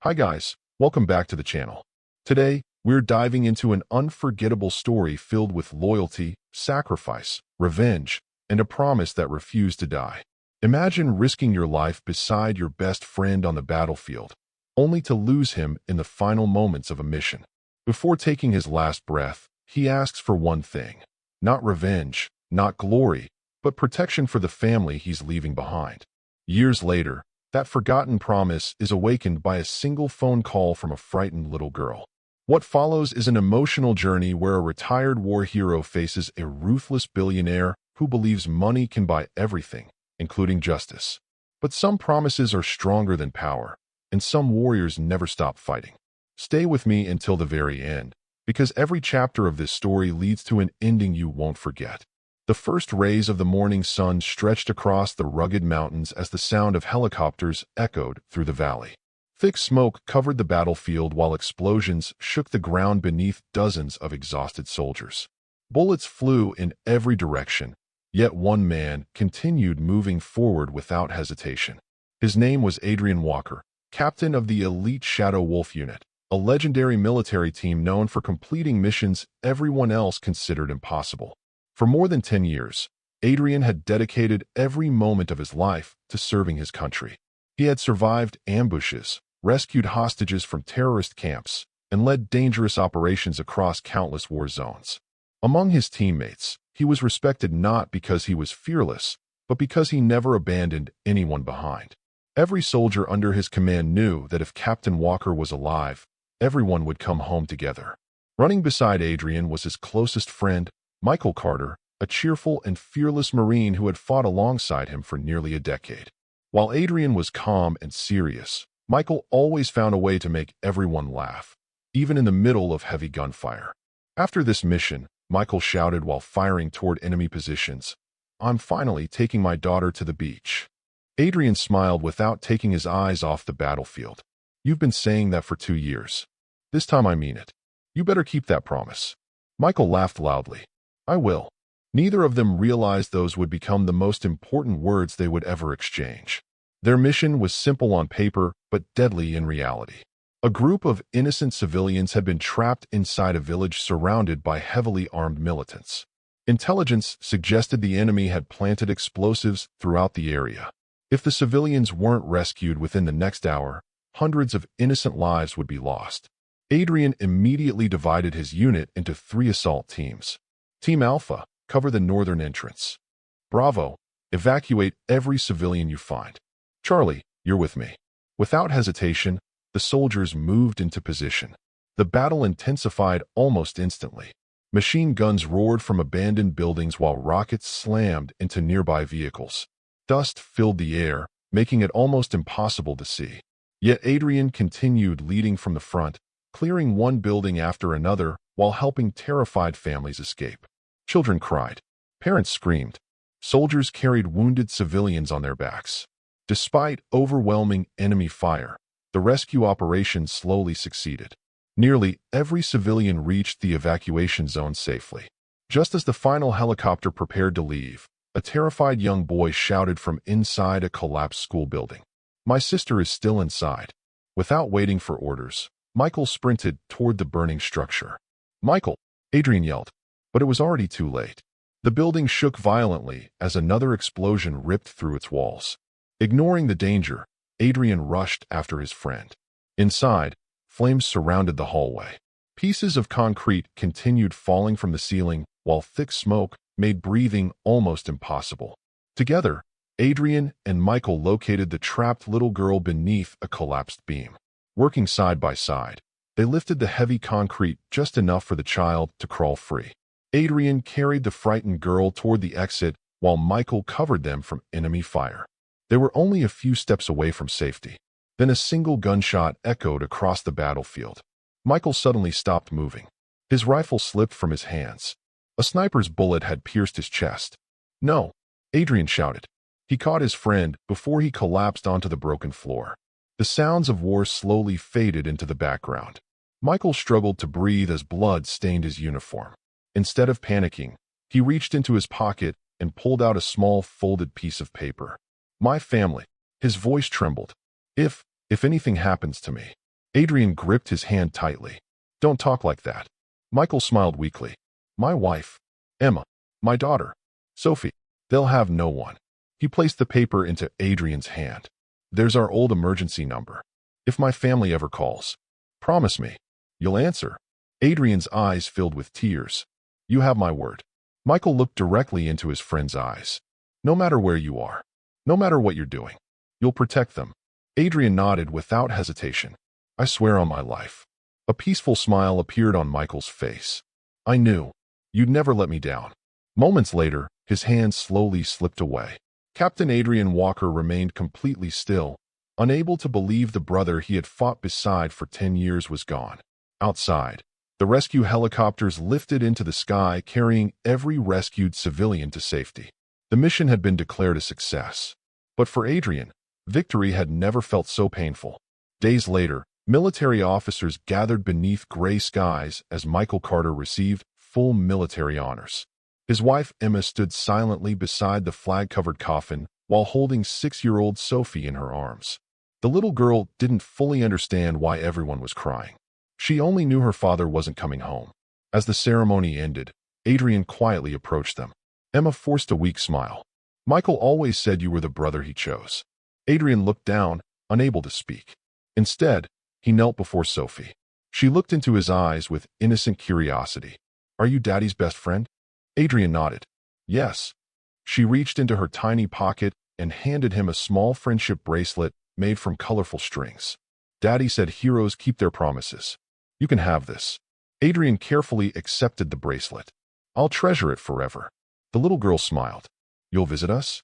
Hi guys, welcome back to the channel. Today, we're diving into an unforgettable story filled with loyalty, sacrifice, revenge, and a promise that refused to die. Imagine risking your life beside your best friend on the battlefield, only to lose him in the final moments of a mission. Before taking his last breath, he asks for one thing: not revenge, not glory, but protection for the family he's leaving behind. Years later, that forgotten promise is awakened by a single phone call from a frightened little girl. What follows is an emotional journey where a retired war hero faces a ruthless billionaire who believes money can buy everything, including justice. But some promises are stronger than power, and some warriors never stop fighting. Stay with me until the very end, because every chapter of this story leads to an ending you won't forget. The first rays of the morning sun stretched across the rugged mountains as the sound of helicopters echoed through the valley. Thick smoke covered the battlefield while explosions shook the ground beneath dozens of exhausted soldiers. Bullets flew in every direction, yet one man continued moving forward without hesitation. His name was Adrian Walker, captain of the elite Shadow Wolf unit, a legendary military team known for completing missions everyone else considered impossible. For more than 10 years, Adrian had dedicated every moment of his life to serving his country. He had survived ambushes, rescued hostages from terrorist camps, and led dangerous operations across countless war zones. Among his teammates, he was respected not because he was fearless, but because he never abandoned anyone behind. Every soldier under his command knew that if Captain Walker was alive, everyone would come home together. Running beside Adrian was his closest friend, Michael Carter, a cheerful and fearless Marine who had fought alongside him for nearly a decade. While Adrian was calm and serious, Michael always found a way to make everyone laugh, even in the middle of heavy gunfire. After this mission, Michael shouted while firing toward enemy positions, "I'm finally taking my daughter to the beach." Adrian smiled without taking his eyes off the battlefield. "You've been saying that for 2 years. This time I mean it. You better keep that promise." Michael laughed loudly. "I will." Neither of them realized those would become the most important words they would ever exchange. Their mission was simple on paper, but deadly in reality. A group of innocent civilians had been trapped inside a village surrounded by heavily armed militants. Intelligence suggested the enemy had planted explosives throughout the area. If the civilians weren't rescued within the next hour, hundreds of innocent lives would be lost. Adrian immediately divided his unit into 3 assault teams. Team Alpha, cover the northern entrance. Bravo, evacuate every civilian you find. Charlie, you're with me. Without hesitation, the soldiers moved into position. The battle intensified almost instantly. Machine guns roared from abandoned buildings while rockets slammed into nearby vehicles. Dust filled the air, making it almost impossible to see. Yet Adrian continued leading from the front, clearing one building after another while helping terrified families escape. Children cried. Parents screamed. Soldiers carried wounded civilians on their backs. Despite overwhelming enemy fire, the rescue operation slowly succeeded. Nearly every civilian reached the evacuation zone safely. Just as the final helicopter prepared to leave, a terrified young boy shouted from inside a collapsed school building, "My sister is still inside." Without waiting for orders, Michael sprinted toward the burning structure. "Michael!" Adrian yelled, but it was already too late. The building shook violently as another explosion ripped through its walls. Ignoring the danger, Adrian rushed after his friend. Inside, flames surrounded the hallway. Pieces of concrete continued falling from the ceiling, while thick smoke made breathing almost impossible. Together, Adrian and Michael located the trapped little girl beneath a collapsed beam. Working side by side, they lifted the heavy concrete just enough for the child to crawl free. Adrian carried the frightened girl toward the exit while Michael covered them from enemy fire. They were only a few steps away from safety. Then a single gunshot echoed across the battlefield. Michael suddenly stopped moving. His rifle slipped from his hands. A sniper's bullet had pierced his chest. "No!" Adrian shouted. He caught his friend before he collapsed onto the broken floor. The sounds of war slowly faded into the background. Michael struggled to breathe as blood stained his uniform. Instead of panicking, he reached into his pocket and pulled out a small folded piece of paper. "My family." His voice trembled. If anything happens to me." Adrian gripped his hand tightly. Don't talk like that. Michael smiled weakly. My wife, Emma, my daughter, Sophie, they'll have no one. He placed the paper into Adrian's hand. There's our old emergency number. If my family ever calls, promise me, you'll answer. Adrian's eyes filled with tears. You have my word. Michael looked directly into his friend's eyes. No matter where you are, no matter what you're doing, you'll protect them. Adrian nodded without hesitation. I swear on my life. A peaceful smile appeared on Michael's face. I knew. You'd never let me down. Moments later, his hand slowly slipped away. Captain Adrian Walker remained completely still, unable to believe the brother he had fought beside for 10 years was gone. Outside, the rescue helicopters lifted into the sky, carrying every rescued civilian to safety. The mission had been declared a success. But for Adrian, victory had never felt so painful. Days later, military officers gathered beneath gray skies as Michael Carter received full military honors. His wife Emma stood silently beside the flag-covered coffin while holding 6-year-old Sophie in her arms. The little girl didn't fully understand why everyone was crying. She only knew her father wasn't coming home. As the ceremony ended, Adrian quietly approached them. Emma forced a weak smile. Michael always said you were the brother he chose. Adrian looked down, unable to speak. Instead, he knelt before Sophie. She looked into his eyes with innocent curiosity. Are you Daddy's best friend? Adrian nodded. Yes. She reached into her tiny pocket and handed him a small friendship bracelet made from colorful strings. Daddy said heroes keep their promises. You can have this. Adrian carefully accepted the bracelet. I'll treasure it forever. The little girl smiled. You'll visit us?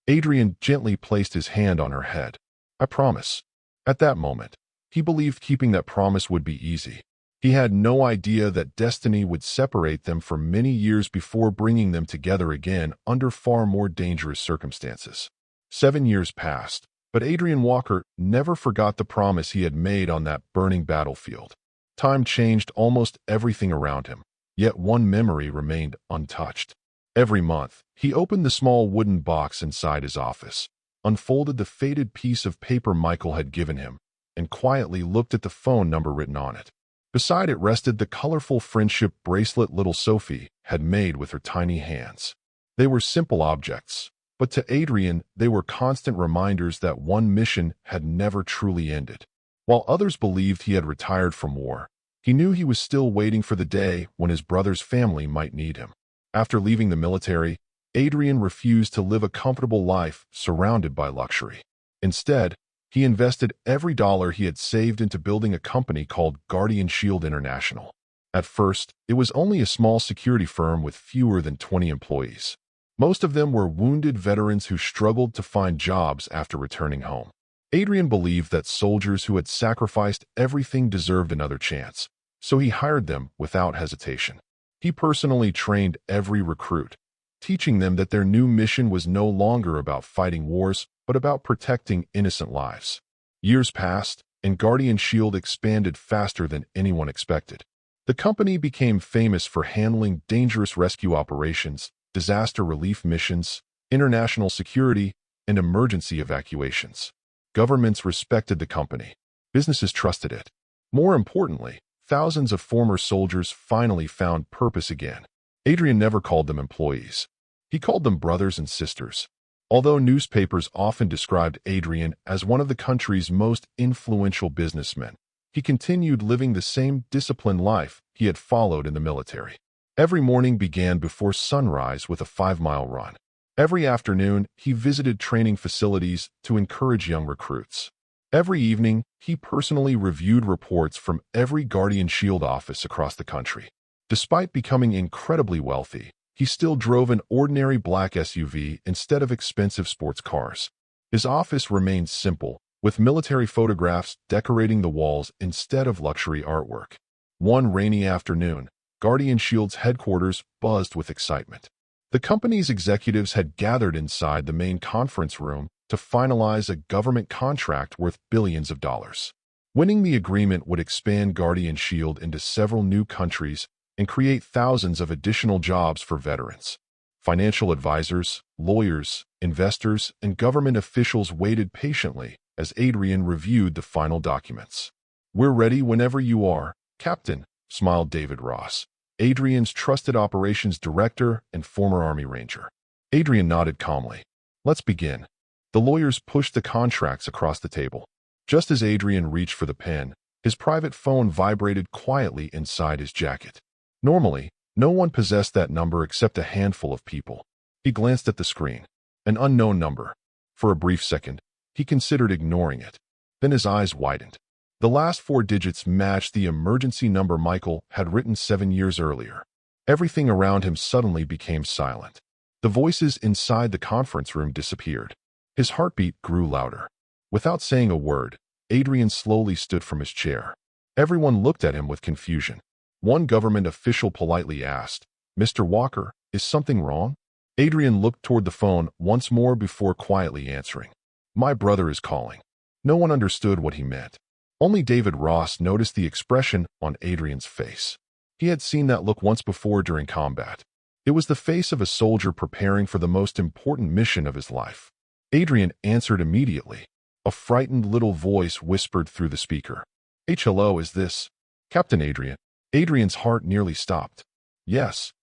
Adrian gently placed his hand on her head. I promise. At that moment, he believed keeping that promise would be easy. He had no idea that destiny would separate them for many years before bringing them together again under far more dangerous circumstances. 7 years passed, but Adrian Walker never forgot the promise he had made on that burning battlefield. Time changed almost everything around him, yet one memory remained untouched. Every month, he opened the small wooden box inside his office, unfolded the faded piece of paper Michael had given him, and quietly looked at the phone number written on it. Beside it rested the colorful friendship bracelet little Sophie had made with her tiny hands. They were simple objects, but to Adrian, they were constant reminders that one mission had never truly ended. While others believed he had retired from war, he knew he was still waiting for the day when his brother's family might need him. After leaving the military, Adrian refused to live a comfortable life surrounded by luxury. Instead, he invested every dollar he had saved into building a company called Guardian Shield International. At first, it was only a small security firm with fewer than 20 employees. Most of them were wounded veterans who struggled to find jobs after returning home. Adrian believed that soldiers who had sacrificed everything deserved another chance, so he hired them without hesitation. He personally trained every recruit, teaching them that their new mission was no longer about fighting wars, but about protecting innocent lives. Years passed, and Guardian Shield expanded faster than anyone expected. The company became famous for handling dangerous rescue operations, disaster relief missions, international security, and emergency evacuations. Governments respected the company. Businesses trusted it. More importantly, thousands of former soldiers finally found purpose again. Adrian never called them employees. He called them brothers and sisters. Although newspapers often described Adrian as one of the country's most influential businessmen, he continued living the same disciplined life he had followed in the military. Every morning began before sunrise with a 5-mile run. Every afternoon, he visited training facilities to encourage young recruits. Every evening, he personally reviewed reports from every Guardian Shield office across the country. Despite becoming incredibly wealthy, he still drove an ordinary black SUV instead of expensive sports cars. His office remained simple, with military photographs decorating the walls instead of luxury artwork. One rainy afternoon, Guardian Shield's headquarters buzzed with excitement. The company's executives had gathered inside the main conference room to finalize a government contract worth billions of dollars. Winning the agreement would expand Guardian Shield into several new countries and create thousands of additional jobs for veterans. Financial advisors, lawyers, investors, and government officials waited patiently as Adrian reviewed the final documents. "We're ready whenever you are, Captain," smiled David Ross, Adrian's trusted operations director and former Army Ranger. Adrian nodded calmly. "Let's begin." The lawyers pushed the contracts across the table. Just as Adrian reached for the pen, his private phone vibrated quietly inside his jacket. Normally, no one possessed that number except a handful of people. He glanced at the screen. An unknown number. For a brief second, he considered ignoring it. Then his eyes widened. The last 4 digits matched the emergency number Michael had written 7 years earlier. Everything around him suddenly became silent. The voices inside the conference room disappeared. His heartbeat grew louder. Without saying a word, Adrian slowly stood from his chair. Everyone looked at him with confusion. One government official politely asked, "Mr. Walker, is something wrong?" Adrian looked toward the phone once more before quietly answering, "My brother is calling." No one understood what he meant. Only David Ross noticed the expression on Adrian's face. He had seen that look once before during combat. It was the face of a soldier preparing for the most important mission of his life. Adrian answered immediately. A frightened little voice whispered through the speaker. "Hello, is this Captain Adrian?" Adrian's heart nearly stopped. "Yes.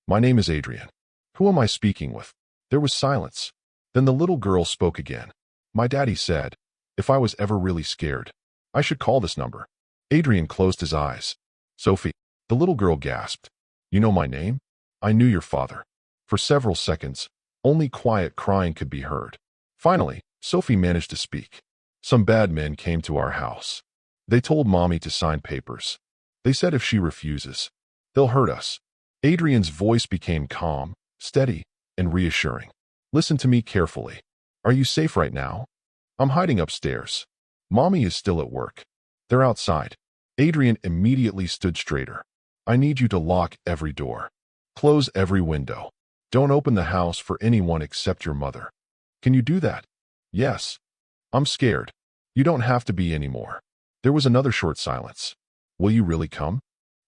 My name is Adrian. Who am I speaking with?" There was silence. Then the little girl spoke again. "My daddy said, if I was ever really scared, I should call this number." Adrian closed his eyes. "Sophie," the little girl gasped. "You know my name? I knew your father." For several seconds, only quiet crying could be heard. Finally, Sophie managed to speak. "Some bad men came to our house. They told Mommy to sign papers. They said if she refuses, they'll hurt us." Adrian's voice became calm, steady, and reassuring. "Listen to me carefully. Are you safe right now?" "I'm hiding upstairs. Mommy is still at work. They're outside." Adrian immediately stood straighter. "I need you to lock every door. Close every window. Don't open the house for anyone except your mother. Can you do that?" "Yes." "I'm scared." "You don't have to be anymore." There was another short silence. "Will you really come?"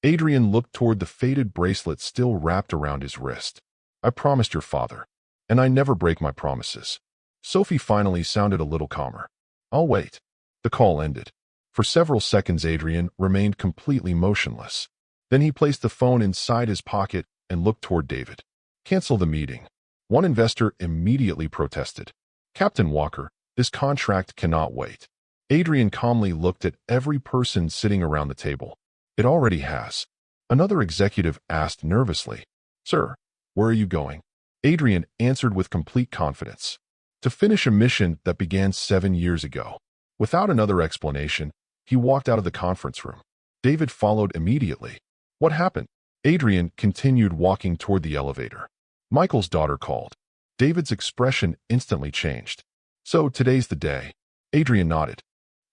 Adrian looked toward the faded bracelet still wrapped around his wrist. "I promised your father. And I never break my promises." Sophie finally sounded a little calmer. "I'll wait." The call ended. For several seconds Adrian remained completely motionless. Then he placed the phone inside his pocket and looked toward David. "Cancel the meeting." One investor immediately protested. "Captain Walker, this contract cannot wait." Adrian calmly looked at every person sitting around the table. "It already has." Another executive asked nervously, "Sir, where are you going?" Adrian answered with complete confidence. "To finish a mission that began 7 years ago." Without another explanation, he walked out of the conference room. David followed immediately. "What happened?" Adrian continued walking toward the elevator. Michael's daughter called. David's expression instantly changed. "So today's the day." Adrian nodded.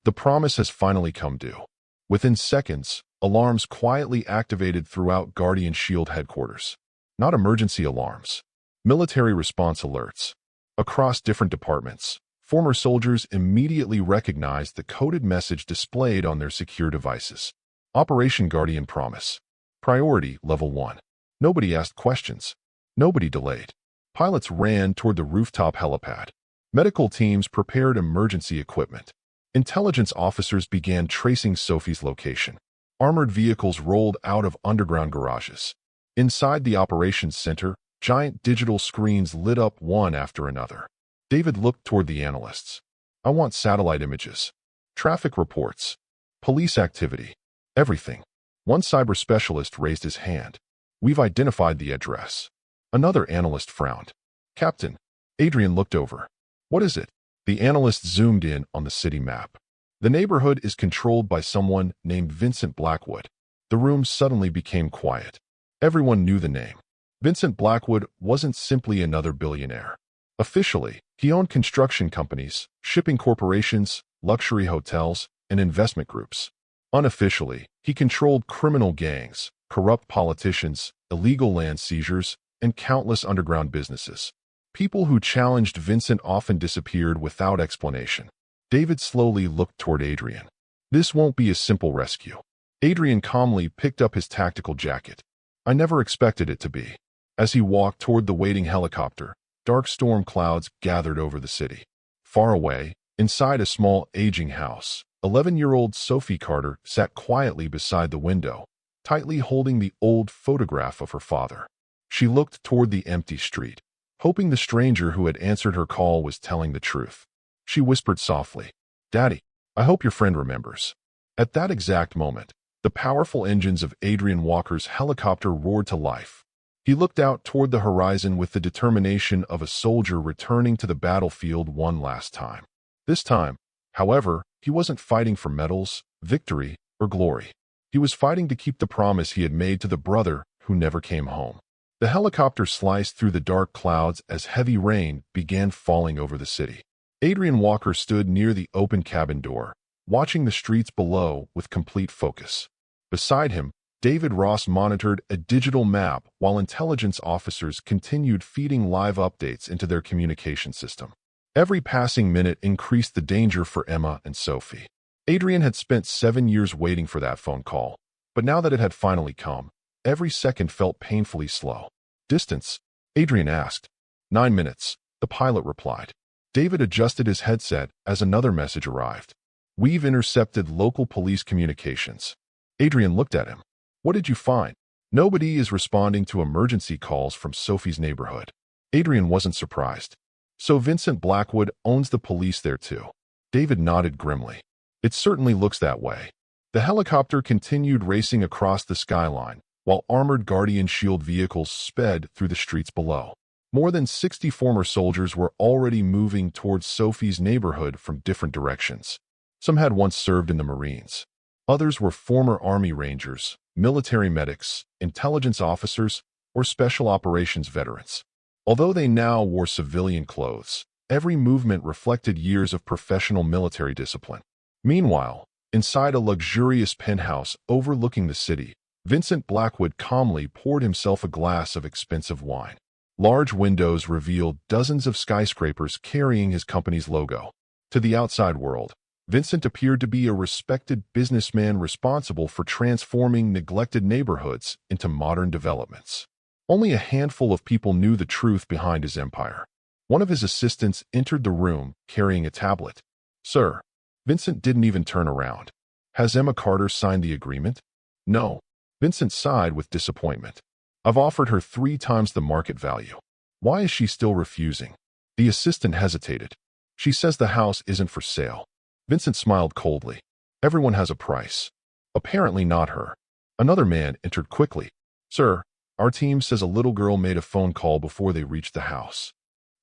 The promise has finally come due. Within seconds, alarms quietly activated throughout Guardian Shield headquarters. Not emergency alarms. Military response alerts. Across different departments, former soldiers immediately recognized the coded message displayed on their secure devices. Operation Guardian Promise. Priority Level 1. Nobody asked questions. Nobody delayed. Pilots ran toward the rooftop helipad. Medical teams prepared emergency equipment. Intelligence officers began tracing Sophie's location. Armored vehicles rolled out of underground garages. Inside the operations center, giant digital screens lit up one after another. David looked toward the analysts. "I want satellite images. Traffic reports. Police activity. Everything." One cyber specialist raised his hand. "We've identified the address." Another analyst frowned. "Captain." Adrian looked over. "What is it?" The analyst zoomed in on the city map. "The neighborhood is controlled by someone named Vincent Blackwood." The room suddenly became quiet. Everyone knew the name. Vincent Blackwood wasn't simply another billionaire. Officially, he owned construction companies, shipping corporations, luxury hotels, and investment groups. Unofficially, he controlled criminal gangs, corrupt politicians, illegal land seizures, and countless underground businesses. People who challenged Vincent often disappeared without explanation. David slowly looked toward Adrian. "This won't be a simple rescue." Adrian calmly picked up his tactical jacket. "I never expected it to be." As he walked toward the waiting helicopter, dark storm clouds gathered over the city. Far away, inside a small aging house, 11-year-old Sophie Carter sat quietly beside the window, tightly holding the old photograph of her father. She looked toward the empty street, hoping the stranger who had answered her call was telling the truth. She whispered softly, "Daddy, I hope your friend remembers." At that exact moment, the powerful engines of Adrian Walker's helicopter roared to life. He looked out toward the horizon with the determination of a soldier returning to the battlefield one last time. This time, however, he wasn't fighting for medals, victory, or glory. He was fighting to keep the promise he had made to the brother who never came home. The helicopter sliced through the dark clouds as heavy rain began falling over the city. Adrian Walker stood near the open cabin door, watching the streets below with complete focus. Beside him, David Ross monitored a digital map while intelligence officers continued feeding live updates into their communication system. Every passing minute increased the danger for Emma and Sophie. Adrian had spent 7 years waiting for that phone call, but now that it had finally come, every second felt painfully slow. "Distance?" Adrian asked. 9 minutes, the pilot replied. David adjusted his headset as another message arrived. "We've intercepted local police communications." Adrian looked at him. "What did you find?" "Nobody is responding to emergency calls from Sophie's neighborhood." Adrian wasn't surprised. "So Vincent Blackwood owns the police there too." David nodded grimly. "It certainly looks that way." The helicopter continued racing across the skyline, while armored Guardian Shield vehicles sped through the streets below. More than 60 former soldiers were already moving towards Sophie's neighborhood from different directions. Some had once served in the Marines. Others were former Army Rangers, military medics, intelligence officers, or special operations veterans. Although they now wore civilian clothes, every movement reflected years of professional military discipline. Meanwhile, inside a luxurious penthouse overlooking the city, Vincent Blackwood calmly poured himself a glass of expensive wine. Large windows revealed dozens of skyscrapers carrying his company's logo. To the outside world, Vincent appeared to be a respected businessman responsible for transforming neglected neighborhoods into modern developments. Only a handful of people knew the truth behind his empire. One of his assistants entered the room carrying a tablet. "Sir." Vincent didn't even turn around. "Has Emma Carter signed the agreement?" "No." Vincent sighed with disappointment. "I've offered her 3 times the market value. Why is she still refusing?" The assistant hesitated. "She says the house isn't for sale." Vincent smiled coldly. "Everyone has a price." Apparently not her. Another man entered quickly. "Sir, our team says a little girl made a phone call before they reached the house."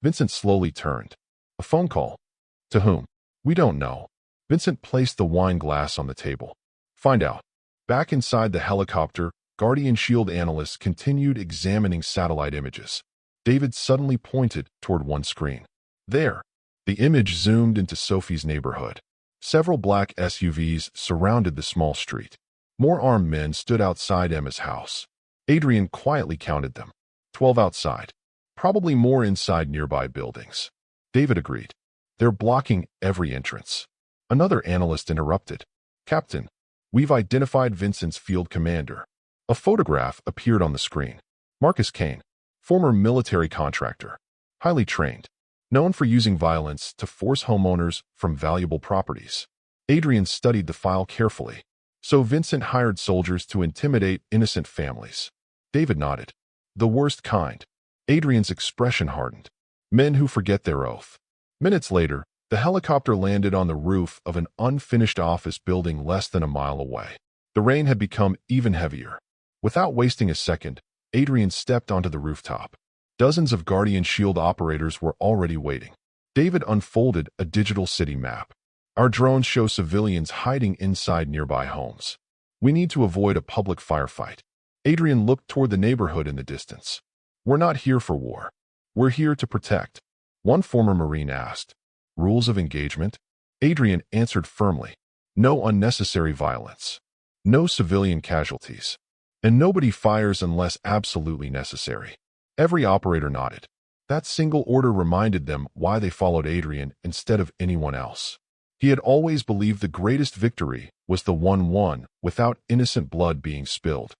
Vincent slowly turned. "A phone call? To whom?" "We don't know." Vincent placed the wine glass on the table. "Find out." Back inside the helicopter, Guardian Shield analysts continued examining satellite images. David suddenly pointed toward one screen. There, the image zoomed into Sophie's neighborhood. Several black SUVs surrounded the small street. More armed men stood outside Emma's house. Adrian quietly counted them. 12 outside. Probably more inside nearby buildings. David agreed. "They're blocking every entrance." Another analyst interrupted. "Captain, we've identified Vincent's field commander." A photograph appeared on the screen. Marcus Kane, former military contractor, highly trained, known for using violence to force homeowners from valuable properties. Adrian studied the file carefully. "So Vincent hired soldiers to intimidate innocent families." David nodded. "The worst kind." Adrian's expression hardened. "Men who forget their oath." Minutes later, the helicopter landed on the roof of an unfinished office building less than a mile away. The rain had become even heavier. Without wasting a second, Adrian stepped onto the rooftop. Dozens of Guardian Shield operators were already waiting. David unfolded a digital city map. "Our drones show civilians hiding inside nearby homes. We need to avoid a public firefight." Adrian looked toward the neighborhood in the distance. "We're not here for war. We're here to protect." One former Marine asked. "Rules of engagement?" Adrian answered firmly. "No unnecessary violence. No civilian casualties. And nobody fires unless absolutely necessary." Every operator nodded. That single order reminded them why they followed Adrian instead of anyone else. He had always believed the greatest victory was the one won without innocent blood being spilled.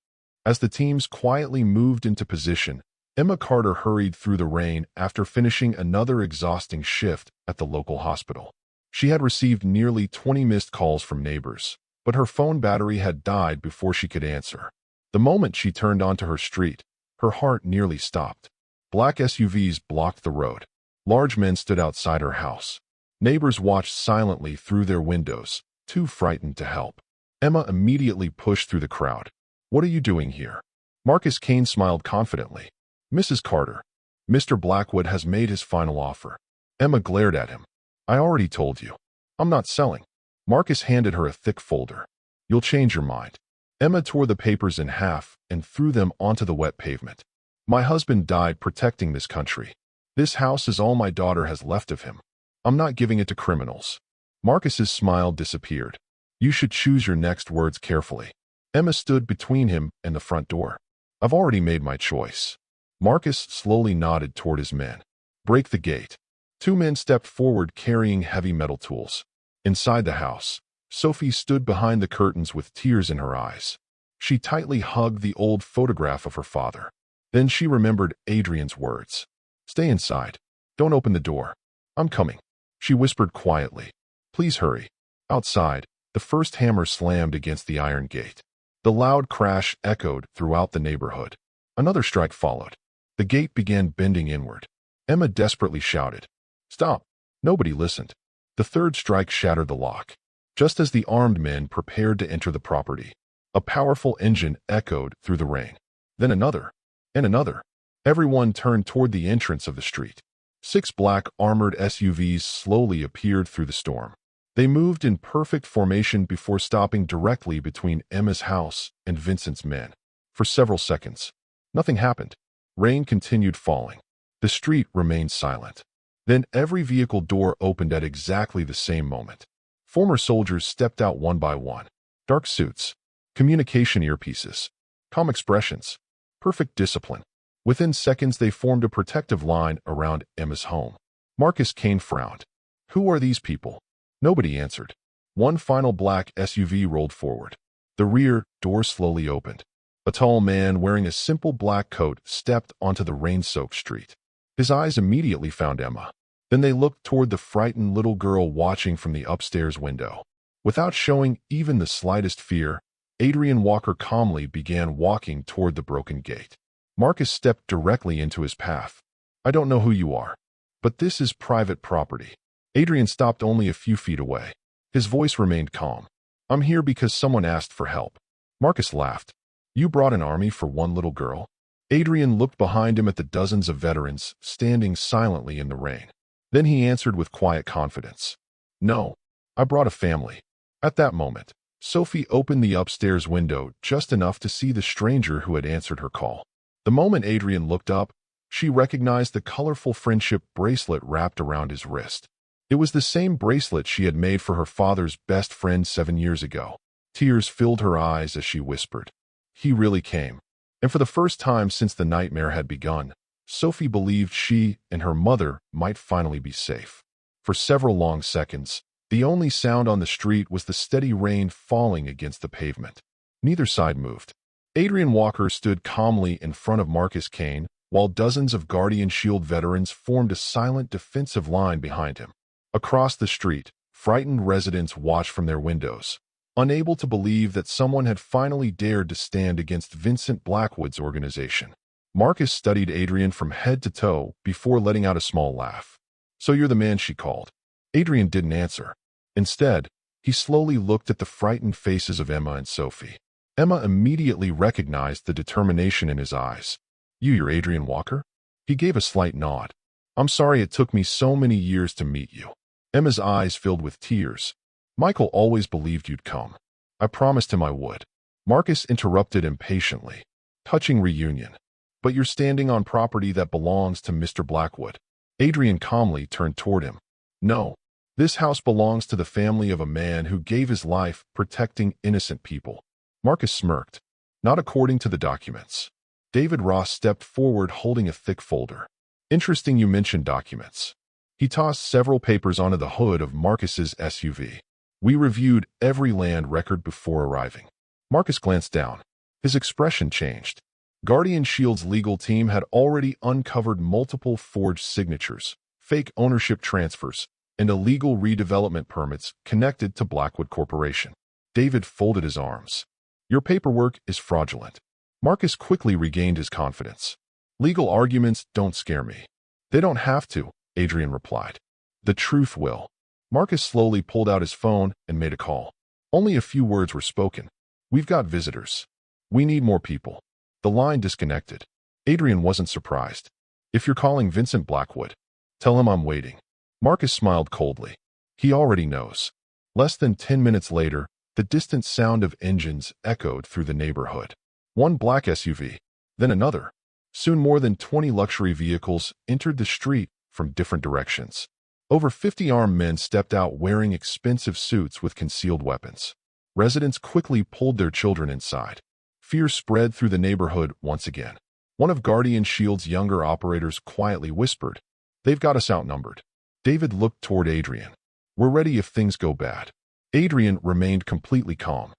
As the teams quietly moved into position, Emma Carter hurried through the rain after finishing another exhausting shift at the local hospital. She had received nearly 20 missed calls from neighbors, but her phone battery had died before she could answer. The moment she turned onto her street, her heart nearly stopped. Black SUVs blocked the road. Large men stood outside her house. Neighbors watched silently through their windows, too frightened to help. Emma immediately pushed through the crowd. "What are you doing here?" Marcus Kane smiled confidently. "Mrs. Carter, Mr. Blackwood has made his final offer." Emma glared at him. "I already told you. I'm not selling." Marcus handed her a thick folder. "You'll change your mind." Emma tore the papers in half and threw them onto the wet pavement. "My husband died protecting this country. This house is all my daughter has left of him. I'm not giving it to criminals." Marcus's smile disappeared. "You should choose your next words carefully." Emma stood between him and the front door. "I've already made my choice." Marcus slowly nodded toward his men. "Break the gate." Two men stepped forward carrying heavy metal tools. Inside the house, Sophie stood behind the curtains with tears in her eyes. She tightly hugged the old photograph of her father. Then she remembered Adrian's words. "Stay inside. Don't open the door. I'm coming." She whispered quietly. "Please hurry." Outside, the first hammer slammed against the iron gate. The loud crash echoed throughout the neighborhood. Another strike followed. The gate began bending inward. Emma desperately shouted, "Stop!" Nobody listened. The third strike shattered the lock. Just as the armed men prepared to enter the property, a powerful engine echoed through the rain. Then another, and another. Everyone turned toward the entrance of the street. 6 black armored SUVs slowly appeared through the storm. They moved in perfect formation before stopping directly between Emma's house and Vincent's men. For several seconds, nothing happened. Rain continued falling. The street remained silent. Then every vehicle door opened at exactly the same moment. Former soldiers stepped out one by one. Dark suits, communication earpieces, calm expressions, perfect discipline. Within seconds, they formed a protective line around Emma's home. Marcus Kane frowned. "Who are these people?" Nobody answered. One final black SUV rolled forward. The rear door slowly opened. A tall man wearing a simple black coat stepped onto the rain-soaked street. His eyes immediately found Emma. Then they looked toward the frightened little girl watching from the upstairs window. Without showing even the slightest fear, Adrian Walker calmly began walking toward the broken gate. Marcus stepped directly into his path. "I don't know who you are, but this is private property." Adrian stopped only a few feet away. His voice remained calm. "I'm here because someone asked for help." Marcus laughed. "You brought an army for one little girl?" Adrian looked behind him at the dozens of veterans standing silently in the rain. Then he answered with quiet confidence, "No, I brought a family." At that moment, Sophie opened the upstairs window just enough to see the stranger who had answered her call. The moment Adrian looked up, she recognized the colorful friendship bracelet wrapped around his wrist. It was the same bracelet she had made for her father's best friend 7 years ago. Tears filled her eyes as she whispered, "He really came." And for the first time since the nightmare had begun, Sophie believed she and her mother might finally be safe. For several long seconds, the only sound on the street was the steady rain falling against the pavement. Neither side moved. Adrian Walker stood calmly in front of Marcus Kane, while dozens of Guardian Shield veterans formed a silent defensive line behind him. Across the street, frightened residents watched from their windows, unable to believe that someone had finally dared to stand against Vincent Blackwood's organization. Marcus studied Adrian from head to toe before letting out a small laugh. "So you're the man she called." Adrian didn't answer. Instead, he slowly looked at the frightened faces of Emma and Sophie. Emma immediately recognized the determination in his eyes. You're Adrian Walker?" He gave a slight nod. "I'm sorry it took me so many years to meet you." Emma's eyes filled with tears. "Michael always believed you'd come. I promised him I would." Marcus interrupted impatiently. "Touching reunion. But you're standing on property that belongs to Mr. Blackwood." Adrian calmly turned toward him. "No. This house belongs to the family of a man who gave his life protecting innocent people." Marcus smirked. "Not according to the documents." David Ross stepped forward holding a thick folder. "Interesting you mentioned documents." He tossed several papers onto the hood of Marcus's SUV. "We reviewed every land record before arriving." Marcus glanced down. His expression changed. Guardian Shield's legal team had already uncovered multiple forged signatures, fake ownership transfers, and illegal redevelopment permits connected to Blackwood Corporation. David folded his arms. Your paperwork is fraudulent. Marcus quickly regained his confidence. Legal arguments don't scare me. They don't have to, Adrian replied. The truth will. Marcus slowly pulled out his phone and made a call. Only a few words were spoken. We've got visitors. We need more people. The line disconnected. Adrian wasn't surprised. If you're calling Vincent Blackwood, tell him I'm waiting. Marcus smiled coldly. He already knows. Less than 10 minutes later, the distant sound of engines echoed through the neighborhood. One black SUV, then another. Soon more than 20 luxury vehicles entered the street from different directions. Over 50 armed men stepped out wearing expensive suits with concealed weapons. Residents quickly pulled their children inside. Fear spread through the neighborhood once again. One of Guardian Shield's younger operators quietly whispered, "They've got us outnumbered." David looked toward Adrian. "We're ready if things go bad." Adrian remained completely calm.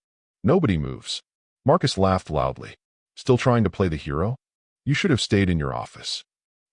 "Nobody moves." Marcus laughed loudly. "Still trying to play the hero? You should have stayed in your office."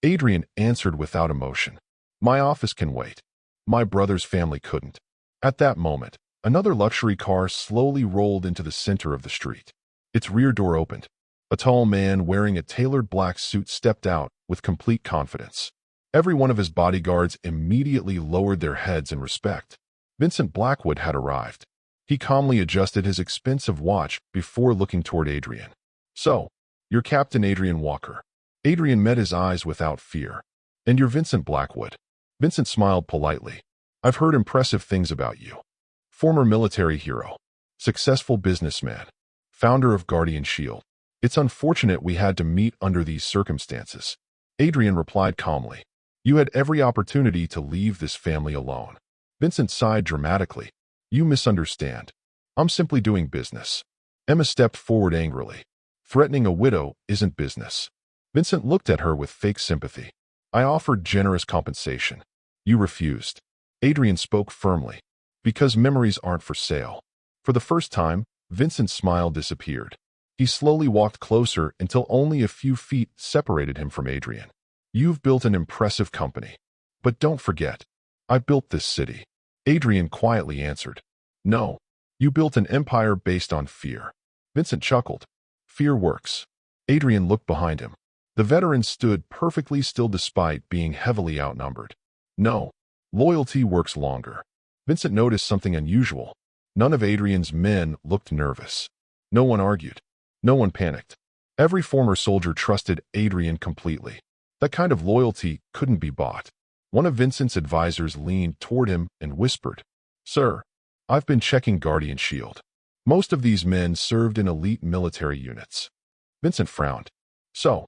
Adrian answered without emotion. "My office can wait. My brother's family couldn't." At that moment, another luxury car slowly rolled into the center of the street. Its rear door opened. A tall man wearing a tailored black suit stepped out with complete confidence. Every one of his bodyguards immediately lowered their heads in respect. Vincent Blackwood had arrived. He calmly adjusted his expensive watch before looking toward Adrian. "So, you're Captain Adrian Walker." Adrian met his eyes without fear. "And you're Vincent Blackwood." Vincent smiled politely. "I've heard impressive things about you. Former military hero, successful businessman, founder of Guardian Shield. It's unfortunate we had to meet under these circumstances." Adrian replied calmly. "You had every opportunity to leave this family alone." Vincent sighed dramatically. "You misunderstand. I'm simply doing business." Emma stepped forward angrily. "Threatening a widow isn't business." Vincent looked at her with fake sympathy. "I offered generous compensation. You refused." Adrian spoke firmly. "Because memories aren't for sale." For the first time, Vincent's smile disappeared. He slowly walked closer until only a few feet separated him from Adrian. "You've built an impressive company. But don't forget, I built this city." Adrian quietly answered. "No, you built an empire based on fear." Vincent chuckled. "Fear works." Adrian looked behind him. The veteran stood perfectly still despite being heavily outnumbered. "No, loyalty works longer." Vincent noticed something unusual. None of Adrian's men looked nervous. No one argued. No one panicked. Every former soldier trusted Adrian completely. That kind of loyalty couldn't be bought. One of Vincent's advisors leaned toward him and whispered, "Sir, I've been checking Guardian Shield. Most of these men served in elite military units." Vincent frowned. "So,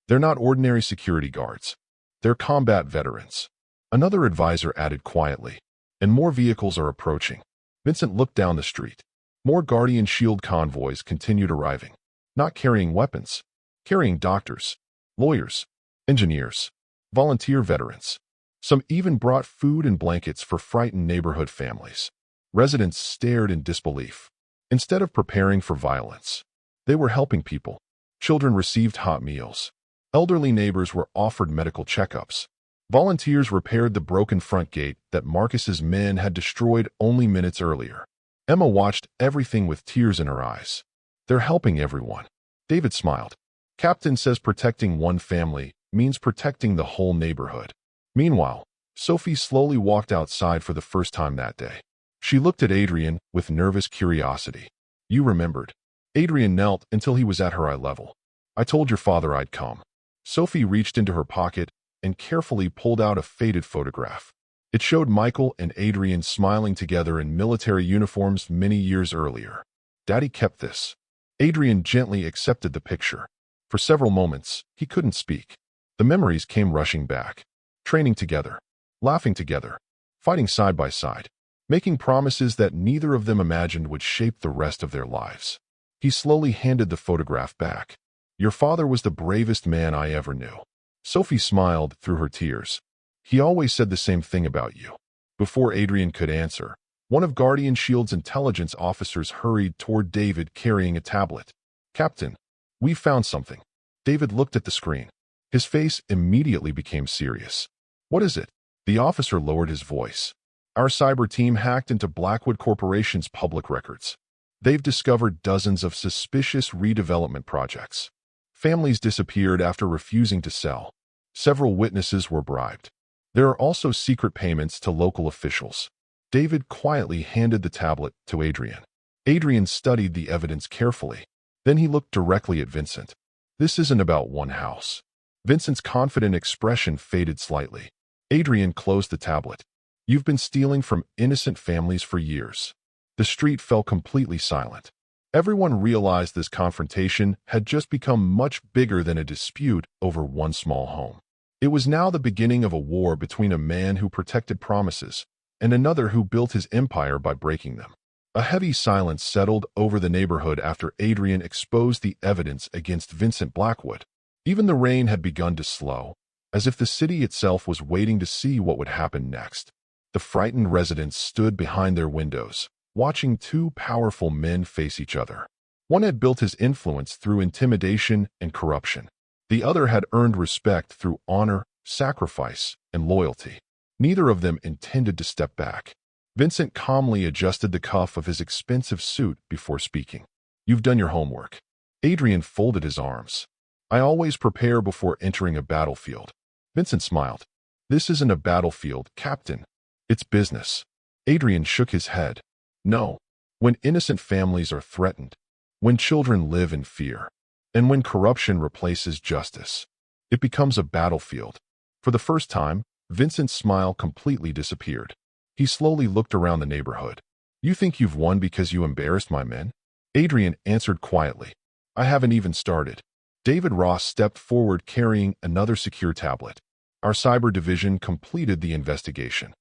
they're not ordinary security guards. They're combat veterans." Another advisor added quietly, "And more vehicles are approaching." Vincent looked down the street. More Guardian Shield convoys continued arriving, not carrying weapons, carrying doctors, lawyers, engineers, volunteer veterans. Some even brought food and blankets for frightened neighborhood families. Residents stared in disbelief. Instead of preparing for violence, they were helping people. Children received hot meals. Elderly neighbors were offered medical checkups. Volunteers repaired the broken front gate that Marcus's men had destroyed only minutes earlier. Emma watched everything with tears in her eyes. "They're helping everyone." David smiled. "Captain says protecting one family means protecting the whole neighborhood." Meanwhile, Sophie slowly walked outside for the first time that day. She looked at Adrian with nervous curiosity. "You remembered." Adrian knelt until he was at her eye level. "I told your father I'd come." Sophie reached into her pocket and carefully pulled out a faded photograph. It showed Michael and Adrian smiling together in military uniforms many years earlier. "Daddy kept this." Adrian gently accepted the picture. For several moments, he couldn't speak. The memories came rushing back. Training together, laughing together, fighting side by side, making promises that neither of them imagined would shape the rest of their lives. He slowly handed the photograph back. "Your father was the bravest man I ever knew." Sophie smiled through her tears. "He always said the same thing about you." Before Adrian could answer, one of Guardian Shield's intelligence officers hurried toward David carrying a tablet. "Captain, we've found something." David looked at the screen. His face immediately became serious. "What is it?" The officer lowered his voice. Our cyber team hacked into Blackwood Corporation's public records. They've discovered dozens of suspicious redevelopment projects. Families disappeared after refusing to sell. Several witnesses were bribed. There are also secret payments to local officials. David quietly handed the tablet to Adrian. Adrian studied the evidence carefully. Then he looked directly at Vincent. This isn't about one house. Vincent's confident expression faded slightly. Adrian closed the tablet. You've been stealing from innocent families for years. The street fell completely silent. Everyone realized this confrontation had just become much bigger than a dispute over one small home. It was now the beginning of a war between a man who protected promises and another who built his empire by breaking them. A heavy silence settled over the neighborhood after Adrian exposed the evidence against Vincent Blackwood. Even the rain had begun to slow, as if the city itself was waiting to see what would happen next. The frightened residents stood behind their windows, watching two powerful men face each other. One had built his influence through intimidation and corruption. The other had earned respect through honor, sacrifice, and loyalty. Neither of them intended to step back. Vincent calmly adjusted the cuff of his expensive suit before speaking. You've done your homework. Adrian folded his arms. I always prepare before entering a battlefield. Vincent smiled. This isn't a battlefield, Captain. It's business. Adrian shook his head. No. When innocent families are threatened, when children live in fear, and when corruption replaces justice, it becomes a battlefield. For the first time, Vincent's smile completely disappeared. He slowly looked around the neighborhood. You think you've won because you embarrassed my men? Adrian answered quietly. I haven't even started. David Ross stepped forward carrying another secure tablet. Our cyber division completed the investigation.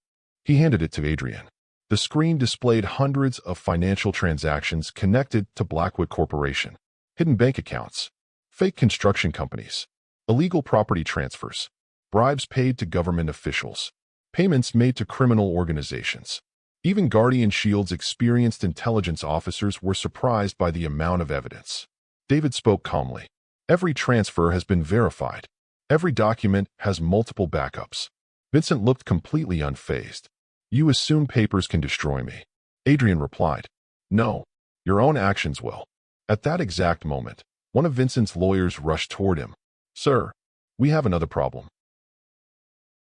He handed it to Adrian. The screen displayed hundreds of financial transactions connected to Blackwood Corporation. Hidden bank accounts, fake construction companies, illegal property transfers, bribes paid to government officials, payments made to criminal organizations. Even Guardian Shield's experienced intelligence officers were surprised by the amount of evidence. David spoke calmly. Every transfer has been verified. Every document has multiple backups. Vincent looked completely unfazed. You assume papers can destroy me. Adrian replied. No, your own actions will. At that exact moment, one of Vincent's lawyers rushed toward him. Sir, we have another problem.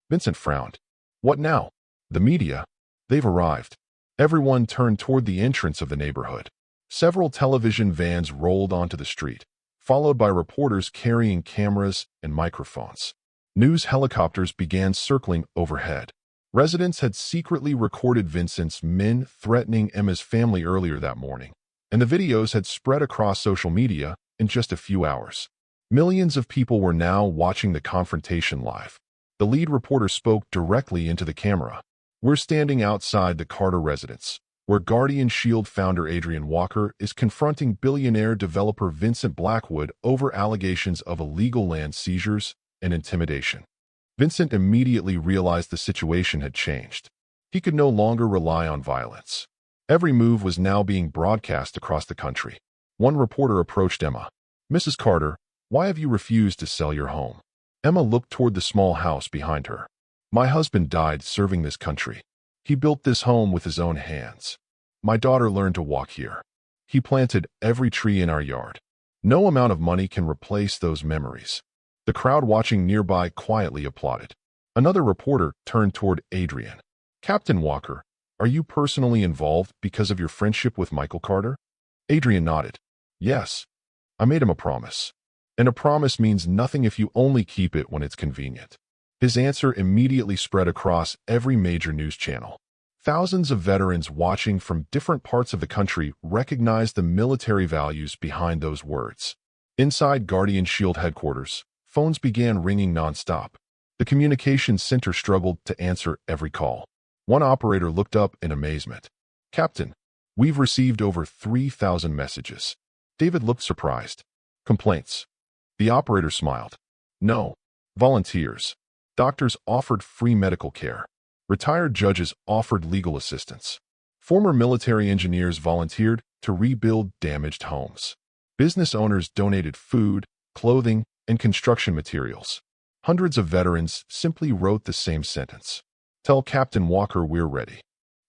Vincent frowned. What now? The media. They've arrived. Everyone turned toward the entrance of the neighborhood. Several television vans rolled onto the street, followed by reporters carrying cameras and microphones. News helicopters began circling overhead. Residents had secretly recorded Vincent's men threatening Emma's family earlier that morning, and the videos had spread across social media in just a few hours. Millions of people were now watching the confrontation live. The lead reporter spoke directly into the camera. We're standing outside the Carter residence, where Guardian Shield founder Adrian Walker is confronting billionaire developer Vincent Blackwood over allegations of illegal land seizures and intimidation. Vincent immediately realized the situation had changed. He could no longer rely on violence. Every move was now being broadcast across the country. One reporter approached Emma. Mrs. Carter, why have you refused to sell your home? Emma looked toward the small house behind her. My husband died serving this country. He built this home with his own hands. My daughter learned to walk here. He planted every tree in our yard. No amount of money can replace those memories. The crowd watching nearby quietly applauded. Another reporter turned toward Adrian. Captain Walker, are you personally involved because of your friendship with Michael Carter? Adrian nodded. Yes. I made him a promise. And a promise means nothing if you only keep it when it's convenient. His answer immediately spread across every major news channel. Thousands of veterans watching from different parts of the country recognized the military values behind those words. Inside Guardian Shield headquarters, phones began ringing nonstop. The communications center struggled to answer every call. One operator looked up in amazement. Captain, we've received over 3,000 messages. David looked surprised. Complaints. The operator smiled. No. Volunteers. Doctors offered free medical care. Retired judges offered legal assistance. Former military engineers volunteered to rebuild damaged homes. Business owners donated food, clothing, and construction materials. Hundreds of veterans simply wrote the same sentence. Tell Captain Walker we're ready.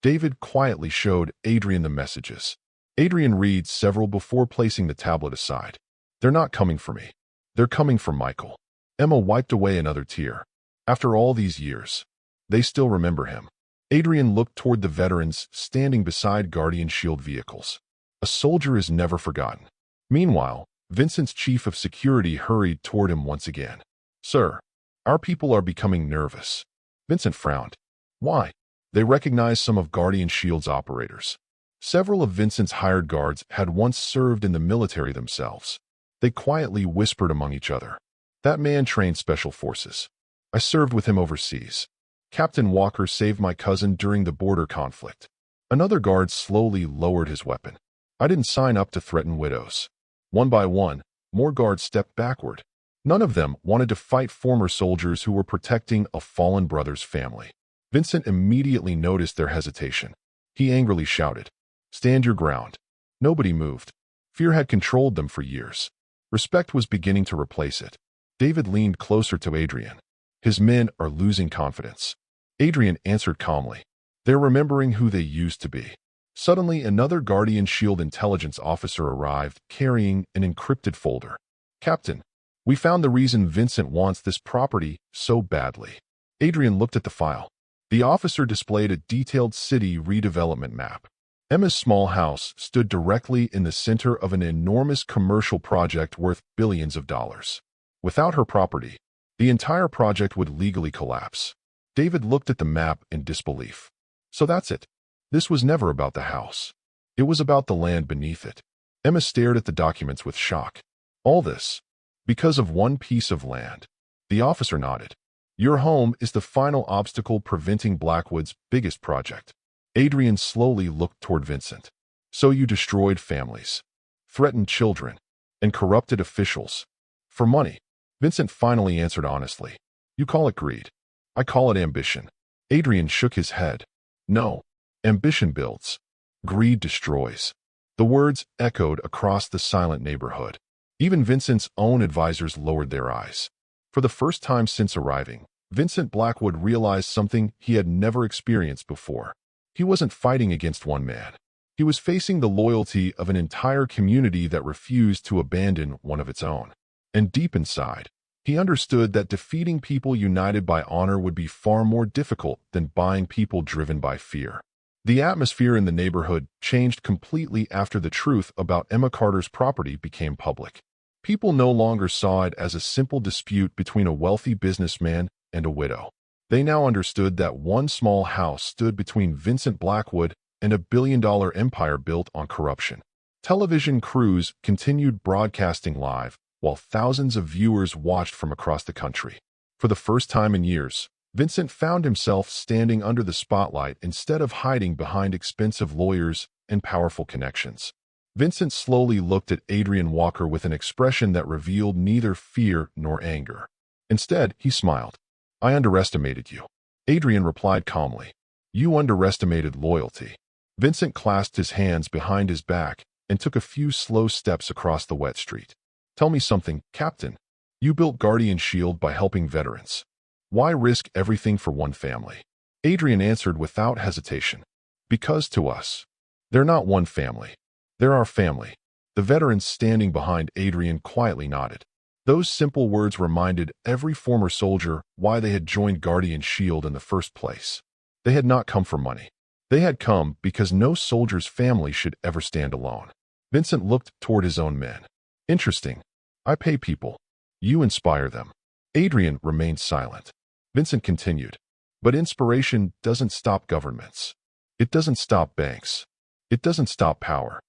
David quietly showed Adrian the messages. Adrian reads several before placing the tablet aside. They're not coming for me. They're coming for Michael. Emma wiped away another tear. After all these years, they still remember him. Adrian looked toward the veterans standing beside Guardian Shield vehicles. A soldier is never forgotten. Meanwhile, Vincent's chief of security hurried toward him once again. Sir, our people are becoming nervous. Vincent frowned. Why? They recognized some of Guardian Shield's operators. Several of Vincent's hired guards had once served in the military themselves. They quietly whispered among each other. That man trained special forces. I served with him overseas. Captain Walker saved my cousin during the border conflict. Another guard slowly lowered his weapon. I didn't sign up to threaten widows. One by one, more guards stepped backward. None of them wanted to fight former soldiers who were protecting a fallen brother's family. Vincent immediately noticed their hesitation. He angrily shouted, Stand your ground. Nobody moved. Fear had controlled them for years. Respect was beginning to replace it. David leaned closer to Adrian. His men are losing confidence. Adrian answered calmly. They're remembering who they used to be. Suddenly, another Guardian Shield intelligence officer arrived, carrying an encrypted folder. Captain, we found the reason Vincent wants this property so badly. Adrian looked at the file. The officer displayed a detailed city redevelopment map. Emma's small house stood directly in the center of an enormous commercial project worth billions of dollars. Without her property, the entire project would legally collapse. David looked at the map in disbelief. So that's it. This was never about the house. It was about the land beneath it. Emma stared at the documents with shock. All this, because of one piece of land. The officer nodded. Your home is the final obstacle preventing Blackwood's biggest project. Adrian slowly looked toward Vincent. So you destroyed families, threatened children, and corrupted officials. For money. Vincent finally answered honestly. You call it greed. I call it ambition. Adrian shook his head. No. Ambition builds. Greed destroys. The words echoed across the silent neighborhood. Even Vincent's own advisors lowered their eyes. For the first time since arriving, Vincent Blackwood realized something he had never experienced before. He wasn't fighting against one man. He was facing the loyalty of an entire community that refused to abandon one of its own. And deep inside, he understood that defeating people united by honor would be far more difficult than buying people driven by fear. The atmosphere in the neighborhood changed completely after the truth about Emma Carter's property became public. People no longer saw it as a simple dispute between a wealthy businessman and a widow. They now understood that one small house stood between Vincent Blackwood and a billion-dollar empire built on corruption. Television crews continued broadcasting live, while thousands of viewers watched from across the country. For the first time in years, Vincent found himself standing under the spotlight instead of hiding behind expensive lawyers and powerful connections. Vincent slowly looked at Adrian Walker with an expression that revealed neither fear nor anger. Instead, he smiled. I underestimated you. Adrian replied calmly. You underestimated loyalty. Vincent clasped his hands behind his back and took a few slow steps across the wet street. Tell me something, Captain. You built Guardian Shield by helping veterans. Why risk everything for one family? Adrian answered without hesitation. Because to us, they're not one family. They're our family. The veterans standing behind Adrian quietly nodded. Those simple words reminded every former soldier why they had joined Guardian Shield in the first place. They had not come for money. They had come because no soldier's family should ever stand alone. Vincent looked toward his own men. Interesting. I pay people. You inspire them. Adrian remained silent. Vincent continued. But inspiration doesn't stop governments. It doesn't stop banks. It doesn't stop power.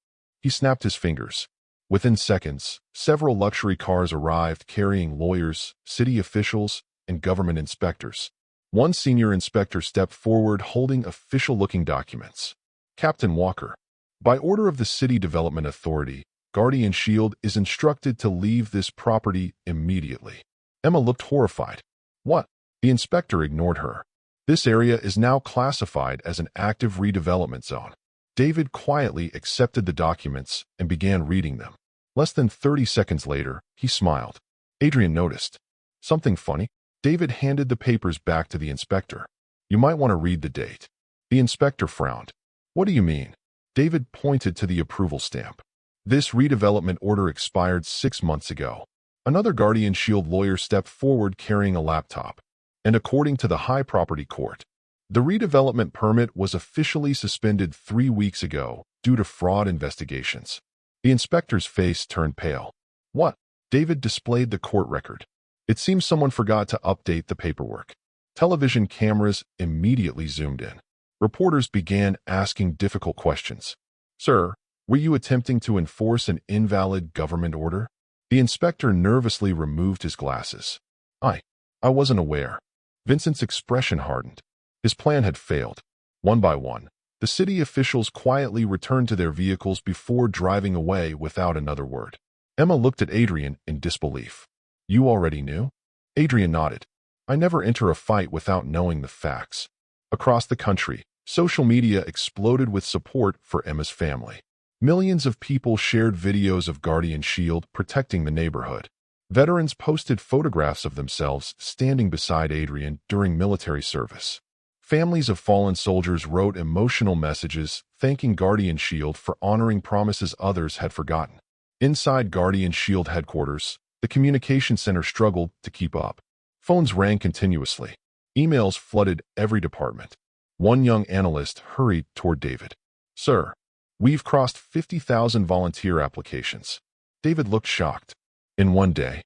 He snapped his fingers. Within seconds, several luxury cars arrived carrying lawyers, city officials, and government inspectors. One senior inspector stepped forward holding official-looking documents. Captain Walker, by order of the City Development Authority, Guardian Shield is instructed to leave this property immediately. Emma looked horrified. What? The inspector ignored her. This area is now classified as an active redevelopment zone. David quietly accepted the documents and began reading them. Less than 30 seconds later, he smiled. Adrian noticed. Something funny? David handed the papers back to the inspector. You might want to read the date. The inspector frowned. What do you mean? David pointed to the approval stamp. This redevelopment order expired 6 months ago. Another Guardian Shield lawyer stepped forward carrying a laptop. And according to the High Property Court, the redevelopment permit was officially suspended 3 weeks ago due to fraud investigations. The inspector's face turned pale. What? David displayed the court record. It seems someone forgot to update the paperwork. Television cameras immediately zoomed in. Reporters began asking difficult questions. Sir, were you attempting to enforce an invalid government order? The inspector nervously removed his glasses. I wasn't aware. Vincent's expression hardened. His plan had failed. One by one, the city officials quietly returned to their vehicles before driving away without another word. Emma looked at Adrian in disbelief. You already knew? Adrian nodded. I never enter a fight without knowing the facts. Across the country, social media exploded with support for Emma's family. Millions of people shared videos of Guardian Shield protecting the neighborhood. Veterans posted photographs of themselves standing beside Adrian during military service. Families of fallen soldiers wrote emotional messages thanking Guardian Shield for honoring promises others had forgotten. Inside Guardian Shield headquarters, the communication center struggled to keep up. Phones rang continuously. Emails flooded every department. One young analyst hurried toward David. Sir, we've crossed 50,000 volunteer applications. David looked shocked. In one day,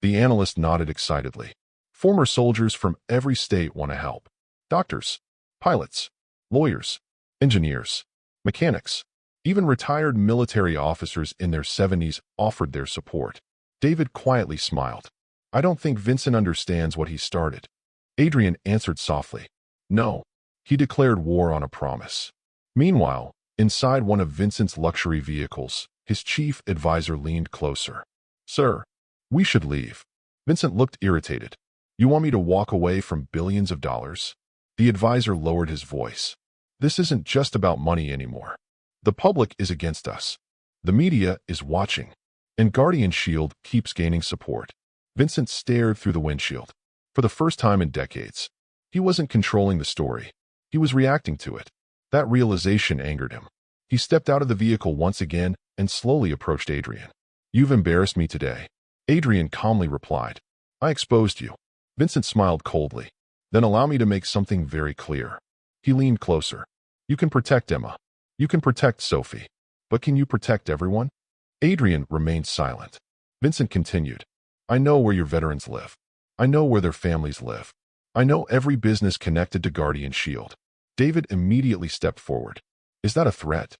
the analyst nodded excitedly. Former soldiers from every state want to help. Doctors, pilots, lawyers, engineers, mechanics, even retired military officers in their 70s offered their support. David quietly smiled. I don't think Vincent understands what he started. Adrian answered softly. No. He declared war on a promise. Meanwhile, inside one of Vincent's luxury vehicles, his chief advisor leaned closer. Sir, we should leave. Vincent looked irritated. You want me to walk away from billions of dollars? The advisor lowered his voice. This isn't just about money anymore. The public is against us. The media is watching. And Guardian Shield keeps gaining support. Vincent stared through the windshield. For the first time in decades, he wasn't controlling the story. He was reacting to it. That realization angered him. He stepped out of the vehicle once again and slowly approached Adrian. You've embarrassed me today. Adrian calmly replied. I exposed you. Vincent smiled coldly. Then allow me to make something very clear. He leaned closer. You can protect Emma. You can protect Sophie. But can you protect everyone? Adrian remained silent. Vincent continued. I know where your veterans live. I know where their families live. I know every business connected to Guardian Shield. David immediately stepped forward. Is that a threat?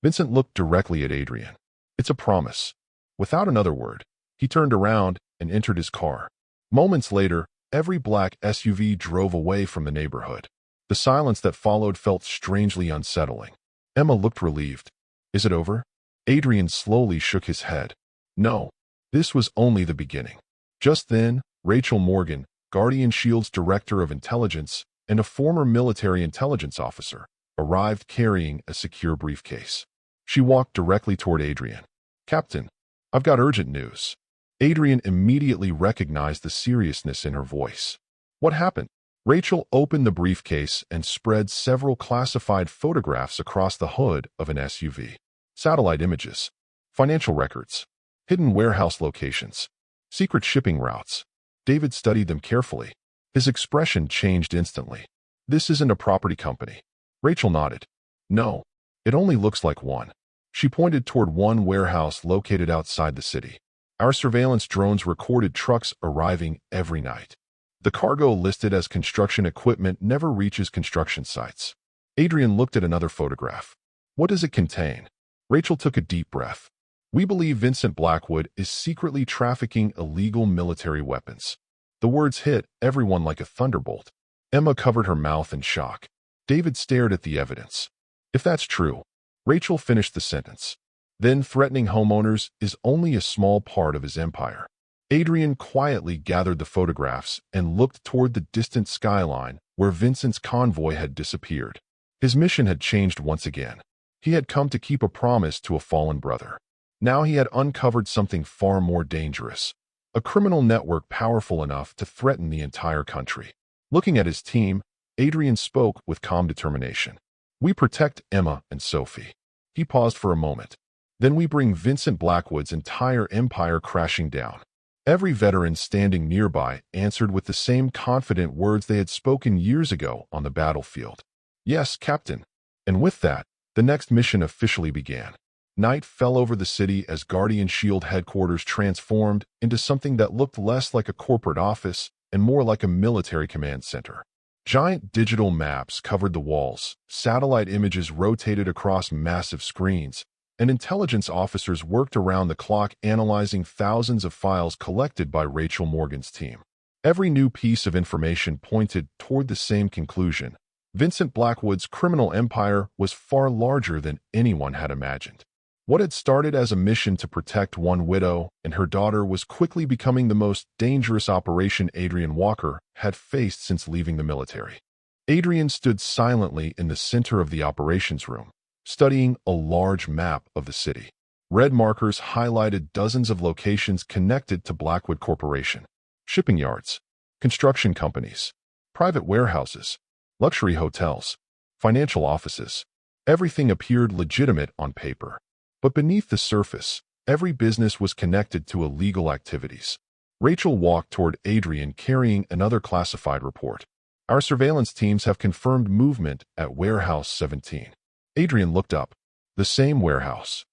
Vincent looked directly at Adrian. It's a promise. Without another word, he turned around and entered his car. Moments later, every black SUV drove away from the neighborhood. The silence that followed felt strangely unsettling. Emma looked relieved. Is it over? Adrian slowly shook his head. No, this was only the beginning. Just then, Rachel Morgan, Guardian Shield's Director of Intelligence and a former military intelligence officer, arrived carrying a secure briefcase. She walked directly toward Adrian. Captain, I've got urgent news. Adrian immediately recognized the seriousness in her voice. What happened? Rachel opened the briefcase and spread several classified photographs across the hood of an SUV. Satellite images, financial records, hidden warehouse locations, secret shipping routes. David studied them carefully. His expression changed instantly. This isn't a property company. Rachel nodded. No, it only looks like one. She pointed toward one warehouse located outside the city. Our surveillance drones recorded trucks arriving every night. The cargo listed as construction equipment never reaches construction sites. Adrian looked at another photograph. What does it contain? Rachel took a deep breath. We believe Vincent Blackwood is secretly trafficking illegal military weapons. The words hit everyone like a thunderbolt. Emma covered her mouth in shock. David stared at the evidence. If that's true, Rachel finished the sentence. Then threatening homeowners is only a small part of his empire. Adrian quietly gathered the photographs and looked toward the distant skyline where Vincent's convoy had disappeared. His mission had changed once again. He had come to keep a promise to a fallen brother. Now he had uncovered something far more dangerous, a criminal network powerful enough to threaten the entire country. Looking at his team, Adrian spoke with calm determination. We protect Emma and Sophie. He paused for a moment. Then we bring Vincent Blackwood's entire empire crashing down. Every veteran standing nearby answered with the same confident words they had spoken years ago on the battlefield. Yes, Captain. And with that, the next mission officially began. Night fell over the city as Guardian Shield headquarters transformed into something that looked less like a corporate office and more like a military command center. Giant digital maps covered the walls, satellite images rotated across massive screens, and intelligence officers worked around the clock analyzing thousands of files collected by Rachel Morgan's team. Every new piece of information pointed toward the same conclusion. Vincent Blackwood's criminal empire was far larger than anyone had imagined. What had started as a mission to protect one widow and her daughter was quickly becoming the most dangerous operation Adrian Walker had faced since leaving the military. Adrian stood silently in the center of the operations room, studying a large map of the city. Red markers highlighted dozens of locations connected to Blackwood Corporation: shipping yards, construction companies, private warehouses, luxury hotels, financial offices. Everything appeared legitimate on paper. But beneath the surface, every business was connected to illegal activities. Rachel walked toward Adrian carrying another classified report. Our surveillance teams have confirmed movement at Warehouse 17. Adrian looked up. The same warehouse.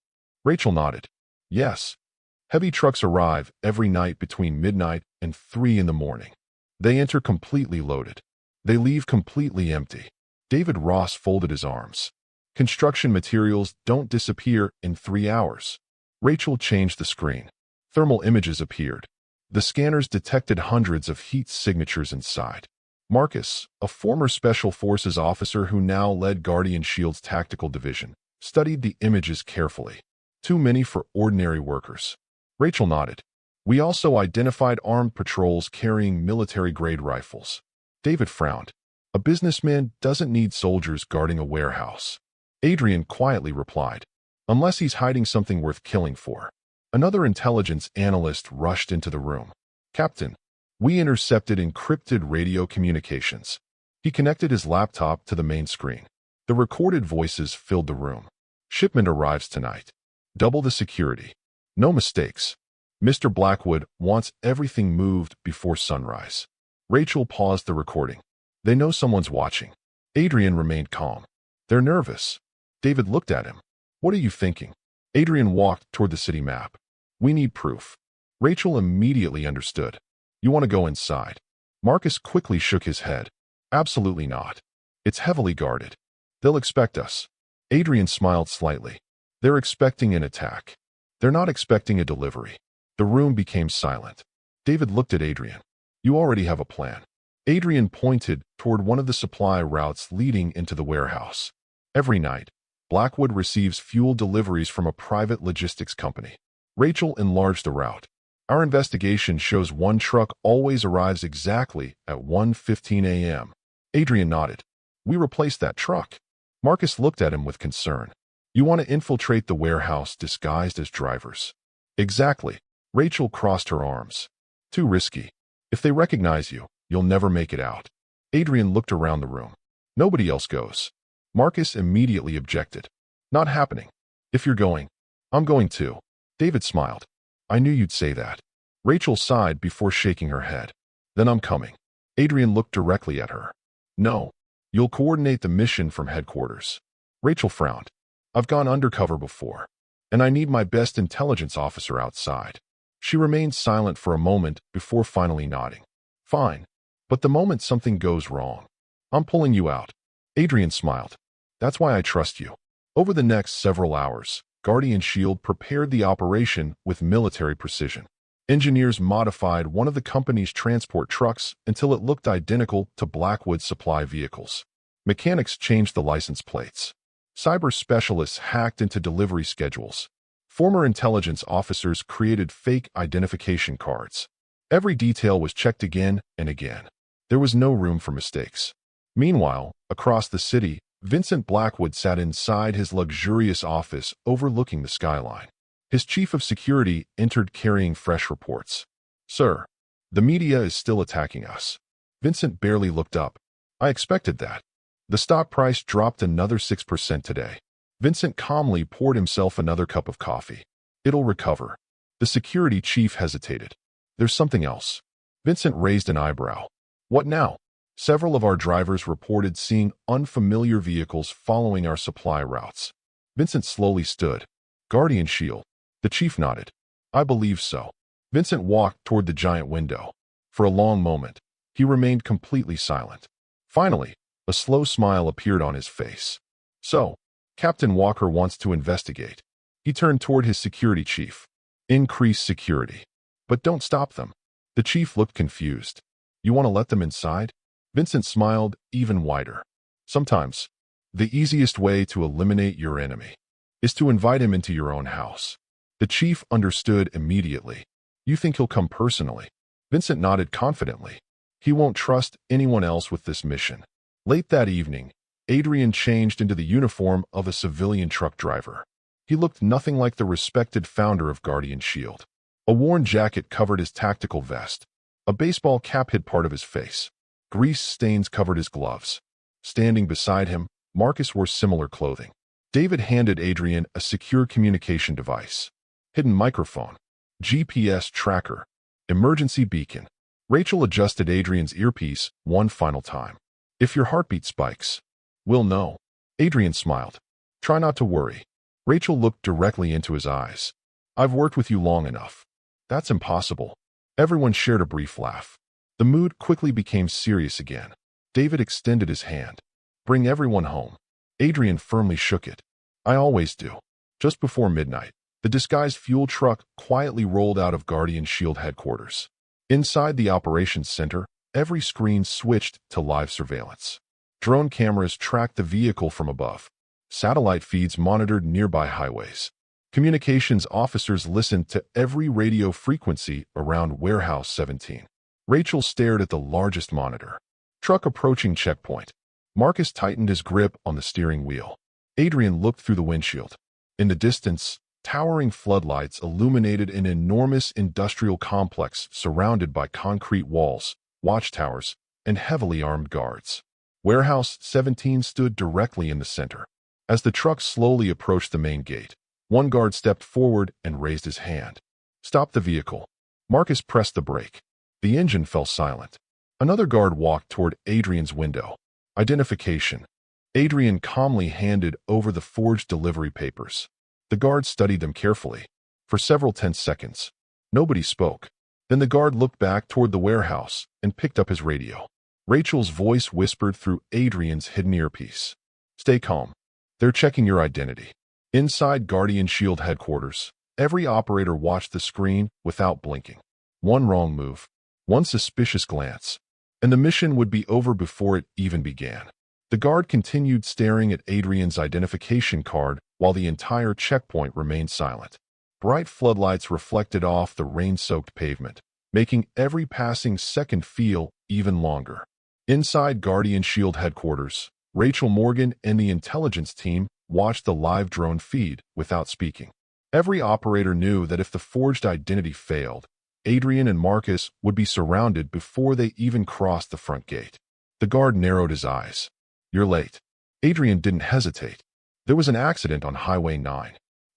Rachel nodded. Yes. Heavy trucks arrive every night between midnight and 3 in the morning. They enter completely loaded. They leave completely empty. David Ross folded his arms. Construction materials don't disappear in 3 hours. Rachel changed the screen. Thermal images appeared. The scanners detected hundreds of heat signatures inside. Marcus, a former Special Forces officer who now led Guardian Shield's tactical division, studied the images carefully. Too many for ordinary workers. Rachel nodded. We also identified armed patrols carrying military-grade rifles. David frowned. A businessman doesn't need soldiers guarding a warehouse. Adrian quietly replied, unless he's hiding something worth killing for. Another intelligence analyst rushed into the room. Captain, we intercepted encrypted radio communications. He connected his laptop to the main screen. The recorded voices filled the room. Shipment arrives tonight. Double the security. No mistakes. Mr. Blackwood wants everything moved before sunrise. Rachel paused the recording. They know someone's watching. Adrian remained calm. They're nervous. David looked at him. What are you thinking? Adrian walked toward the city map. We need proof. Rachel immediately understood. You want to go inside? Marcus quickly shook his head. Absolutely not. It's heavily guarded. They'll expect us. Adrian smiled slightly. They're expecting an attack. They're not expecting a delivery. The room became silent. David looked at Adrian. You already have a plan. Adrian pointed toward one of the supply routes leading into the warehouse. Every night, Blackwood receives fuel deliveries from a private logistics company. Rachel enlarged the route. Our investigation shows one truck always arrives exactly at 1:15 a.m. Adrian nodded. We replaced that truck. Marcus looked at him with concern. You want to infiltrate the warehouse disguised as drivers? Exactly. Rachel crossed her arms. Too risky. If they recognize you, you'll never make it out. Adrian looked around the room. Nobody else goes. Marcus immediately objected. Not happening. If you're going, I'm going too. David smiled. I knew you'd say that. Rachel sighed before shaking her head. Then I'm coming. Adrian looked directly at her. No. You'll coordinate the mission from headquarters. Rachel frowned. I've gone undercover before, and I need my best intelligence officer outside. She remained silent for a moment before finally nodding. Fine. But the moment something goes wrong, I'm pulling you out. Adrian smiled. That's why I trust you. Over the next several hours, Guardian Shield prepared the operation with military precision. Engineers modified one of the company's transport trucks until it looked identical to Blackwood's supply vehicles. Mechanics changed the license plates. Cyber specialists hacked into delivery schedules. Former intelligence officers created fake identification cards. Every detail was checked again and again. There was no room for mistakes. Meanwhile, across the city, Vincent Blackwood sat inside his luxurious office overlooking the skyline. His chief of security entered carrying fresh reports. Sir, the media is still attacking us. Vincent barely looked up. I expected that. The stock price dropped another 6% today. Vincent calmly poured himself another cup of coffee. It'll recover. The security chief hesitated. There's something else. Vincent raised an eyebrow. What now? Several of our drivers reported seeing unfamiliar vehicles following our supply routes. Vincent slowly stood. Guardian Shield. The chief nodded. I believe so. Vincent walked toward the giant window. For a long moment, he remained completely silent. Finally, a slow smile appeared on his face. So, Captain Walker wants to investigate. He turned toward his security chief. Increase security. But don't stop them. The chief looked confused. You want to let them inside? Vincent smiled even wider. Sometimes, the easiest way to eliminate your enemy is to invite him into your own house. The chief understood immediately. You think he'll come personally? Vincent nodded confidently. He won't trust anyone else with this mission. Late that evening, Adrian changed into the uniform of a civilian truck driver. He looked nothing like the respected founder of Guardian Shield. A worn jacket covered his tactical vest. A baseball cap hid part of his face. Grease stains covered his gloves. Standing beside him, Marcus wore similar clothing. David handed Adrian a secure communication device. Hidden microphone. GPS tracker. Emergency beacon. Rachel adjusted Adrian's earpiece one final time. If your heartbeat spikes, we'll know. Adrian smiled. Try not to worry. Rachel looked directly into his eyes. I've worked with you long enough. That's impossible. Everyone shared a brief laugh. The mood quickly became serious again. David extended his hand. Bring everyone home. Adrian firmly shook it. I always do. Just before midnight, the disguised fuel truck quietly rolled out of Guardian Shield headquarters. Inside the operations center, every screen switched to live surveillance. Drone cameras tracked the vehicle from above. Satellite feeds monitored nearby highways. Communications officers listened to every radio frequency around Warehouse 17. Rachel stared at the largest monitor. Truck approaching checkpoint. Marcus tightened his grip on the steering wheel. Adrian looked through the windshield. In the distance, towering floodlights illuminated an enormous industrial complex surrounded by concrete walls, watchtowers, and heavily armed guards. Warehouse 17 stood directly in the center. As the truck slowly approached the main gate, one guard stepped forward and raised his hand. Stop the vehicle. Marcus pressed the brake. The engine fell silent. Another guard walked toward Adrian's window. Identification. Adrian calmly handed over the forged delivery papers. The guard studied them carefully. For several tense seconds, nobody spoke. Then the guard looked back toward the warehouse and picked up his radio. Rachel's voice whispered through Adrian's hidden earpiece. Stay calm. They're checking your identity. Inside Guardian Shield headquarters, every operator watched the screen without blinking. One wrong move, one suspicious glance, and the mission would be over before it even began. The guard continued staring at Adrian's identification card while the entire checkpoint remained silent. Bright floodlights reflected off the rain-soaked pavement, making every passing second feel even longer. Inside Guardian Shield headquarters, Rachel Morgan and the intelligence team watched the live drone feed without speaking. Every operator knew that if the forged identity failed, Adrian and Marcus would be surrounded before they even crossed the front gate. The guard narrowed his eyes. You're late. Adrian didn't hesitate. There was an accident on Highway 9.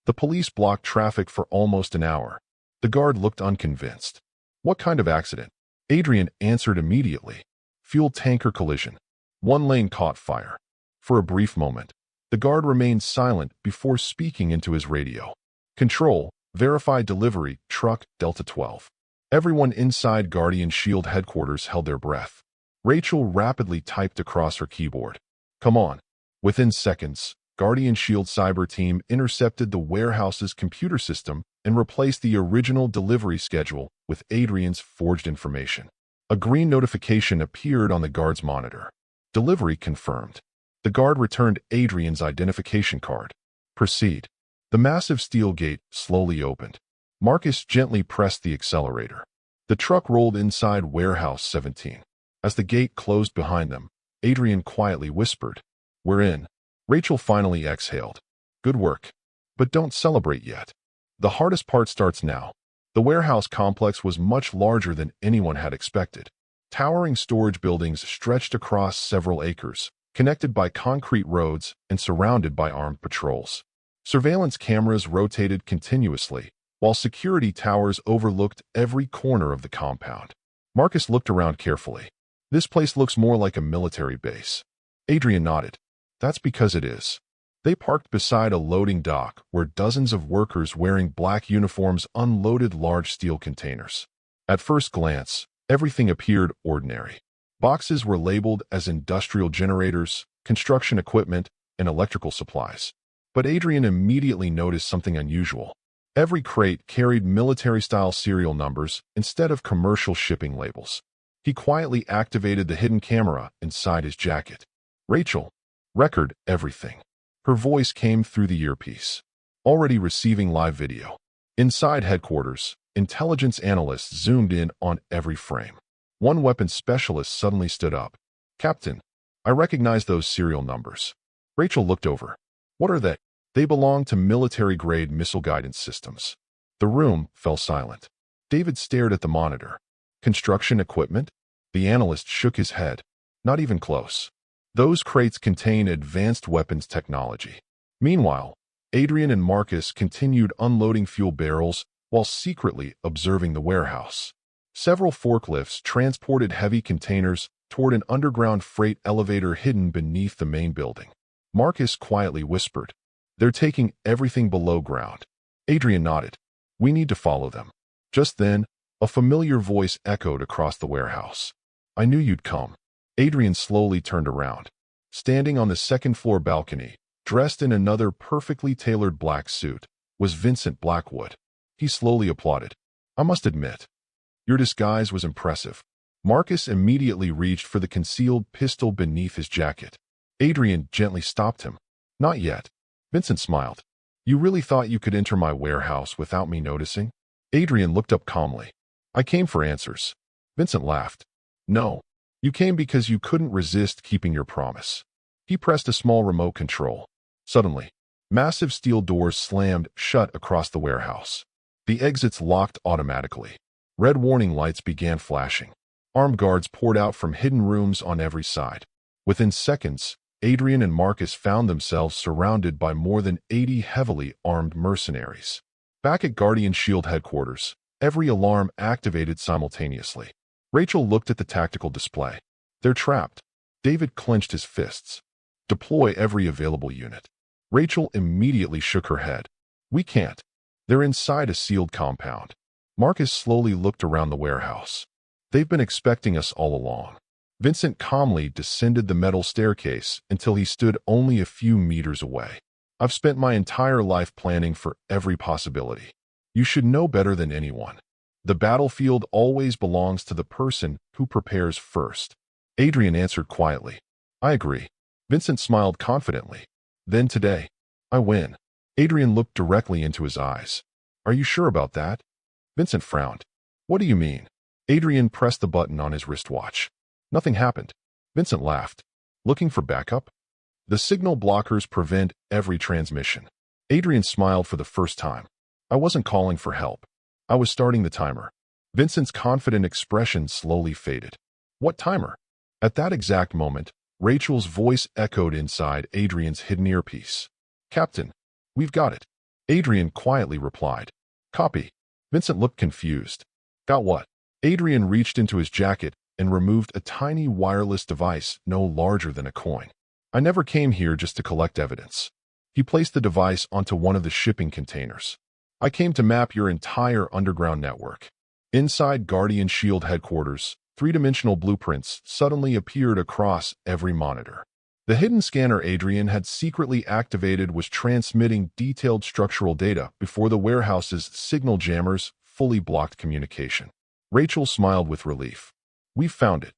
The police blocked traffic for almost an hour. The guard looked unconvinced. What kind of accident? Adrian answered immediately. Fuel tanker collision. One lane caught fire. For a brief moment, the guard remained silent before speaking into his radio. Control, verify delivery, truck, Delta 12. Everyone inside Guardian Shield headquarters held their breath. Rachel rapidly typed across her keyboard. Come on. Within seconds, Guardian Shield cyber team intercepted the warehouse's computer system and replaced the original delivery schedule with Adrian's forged information. A green notification appeared on the guard's monitor. Delivery confirmed. The guard returned Adrian's identification card. Proceed. The massive steel gate slowly opened. Marcus gently pressed the accelerator. The truck rolled inside Warehouse 17. As the gate closed behind them, Adrian quietly whispered, We're in. Rachel finally exhaled. Good work. But don't celebrate yet. The hardest part starts now. The warehouse complex was much larger than anyone had expected. Towering storage buildings stretched across several acres, connected by concrete roads and surrounded by armed patrols. Surveillance cameras rotated continuously, while security towers overlooked every corner of the compound. Marcus looked around carefully. This place looks more like a military base. Adrian nodded. That's because it is. They parked beside a loading dock where dozens of workers wearing black uniforms unloaded large steel containers. At first glance, everything appeared ordinary. Boxes were labeled as industrial generators, construction equipment, and electrical supplies. But Adrian immediately noticed something unusual. Every crate carried military-style serial numbers instead of commercial shipping labels. He quietly activated the hidden camera inside his jacket. Rachel, record everything. Her voice came through the earpiece. Already receiving live video. Inside headquarters, intelligence analysts zoomed in on every frame. One weapons specialist suddenly stood up. Captain, I recognize those serial numbers. Rachel looked over. What are they? They belong to military-grade missile guidance systems. The room fell silent. David stared at the monitor. Construction equipment? The analyst shook his head. Not even close. Those crates contain advanced weapons technology. Meanwhile, Adrian and Marcus continued unloading fuel barrels while secretly observing the warehouse. Several forklifts transported heavy containers toward an underground freight elevator hidden beneath the main building. Marcus quietly whispered, "They're taking everything below ground." Adrian nodded. "We need to follow them." Just then, a familiar voice echoed across the warehouse. "I knew you'd come." Adrian slowly turned around. Standing on the second-floor balcony, dressed in another perfectly tailored black suit, was Vincent Blackwood. He slowly applauded. "I must admit, your disguise was impressive." Marcus immediately reached for the concealed pistol beneath his jacket. Adrian gently stopped him. "Not yet." Vincent smiled. "You really thought you could enter my warehouse without me noticing?" Adrian looked up calmly. "I came for answers." Vincent laughed. "No. You came because you couldn't resist keeping your promise." He pressed a small remote control. Suddenly, massive steel doors slammed shut across the warehouse. The exits locked automatically. Red warning lights began flashing. Armed guards poured out from hidden rooms on every side. Within seconds, Adrian and Marcus found themselves surrounded by more than 80 heavily armed mercenaries. Back at Guardian Shield headquarters, every alarm activated simultaneously. Rachel looked at the tactical display. "They're trapped." David clenched his fists. "Deploy every available unit." Rachel immediately shook her head. "We can't. They're inside a sealed compound." Marcus slowly looked around the warehouse. "They've been expecting us all along." Vincent calmly descended the metal staircase until he stood only a few meters away. "I've spent my entire life planning for every possibility. You should know better than anyone. The battlefield always belongs to the person who prepares first." Adrian answered quietly. "I agree." Vincent smiled confidently. "Then today, I win." Adrian looked directly into his eyes. "Are you sure about that?" Vincent frowned. "What do you mean?" Adrian pressed the button on his wristwatch. Nothing happened. Vincent laughed. "Looking for backup?" "The signal blockers prevent every transmission." Adrian smiled for the first time. "I wasn't calling for help. I was starting the timer." Vincent's confident expression slowly faded. "What timer?" At that exact moment, Rachel's voice echoed inside Adrian's hidden earpiece. "Captain, we've got it." Adrian quietly replied. "Copy." Vincent looked confused. "Got what?" Adrian reached into his jacket and removed a tiny wireless device no larger than a coin. "I never came here just to collect evidence." He placed the device onto one of the shipping containers. "I came to map your entire underground network." Inside Guardian Shield headquarters, three-dimensional blueprints suddenly appeared across every monitor. The hidden scanner Adrian had secretly activated was transmitting detailed structural data before the warehouse's signal jammers fully blocked communication. Rachel smiled with relief. "We've found it."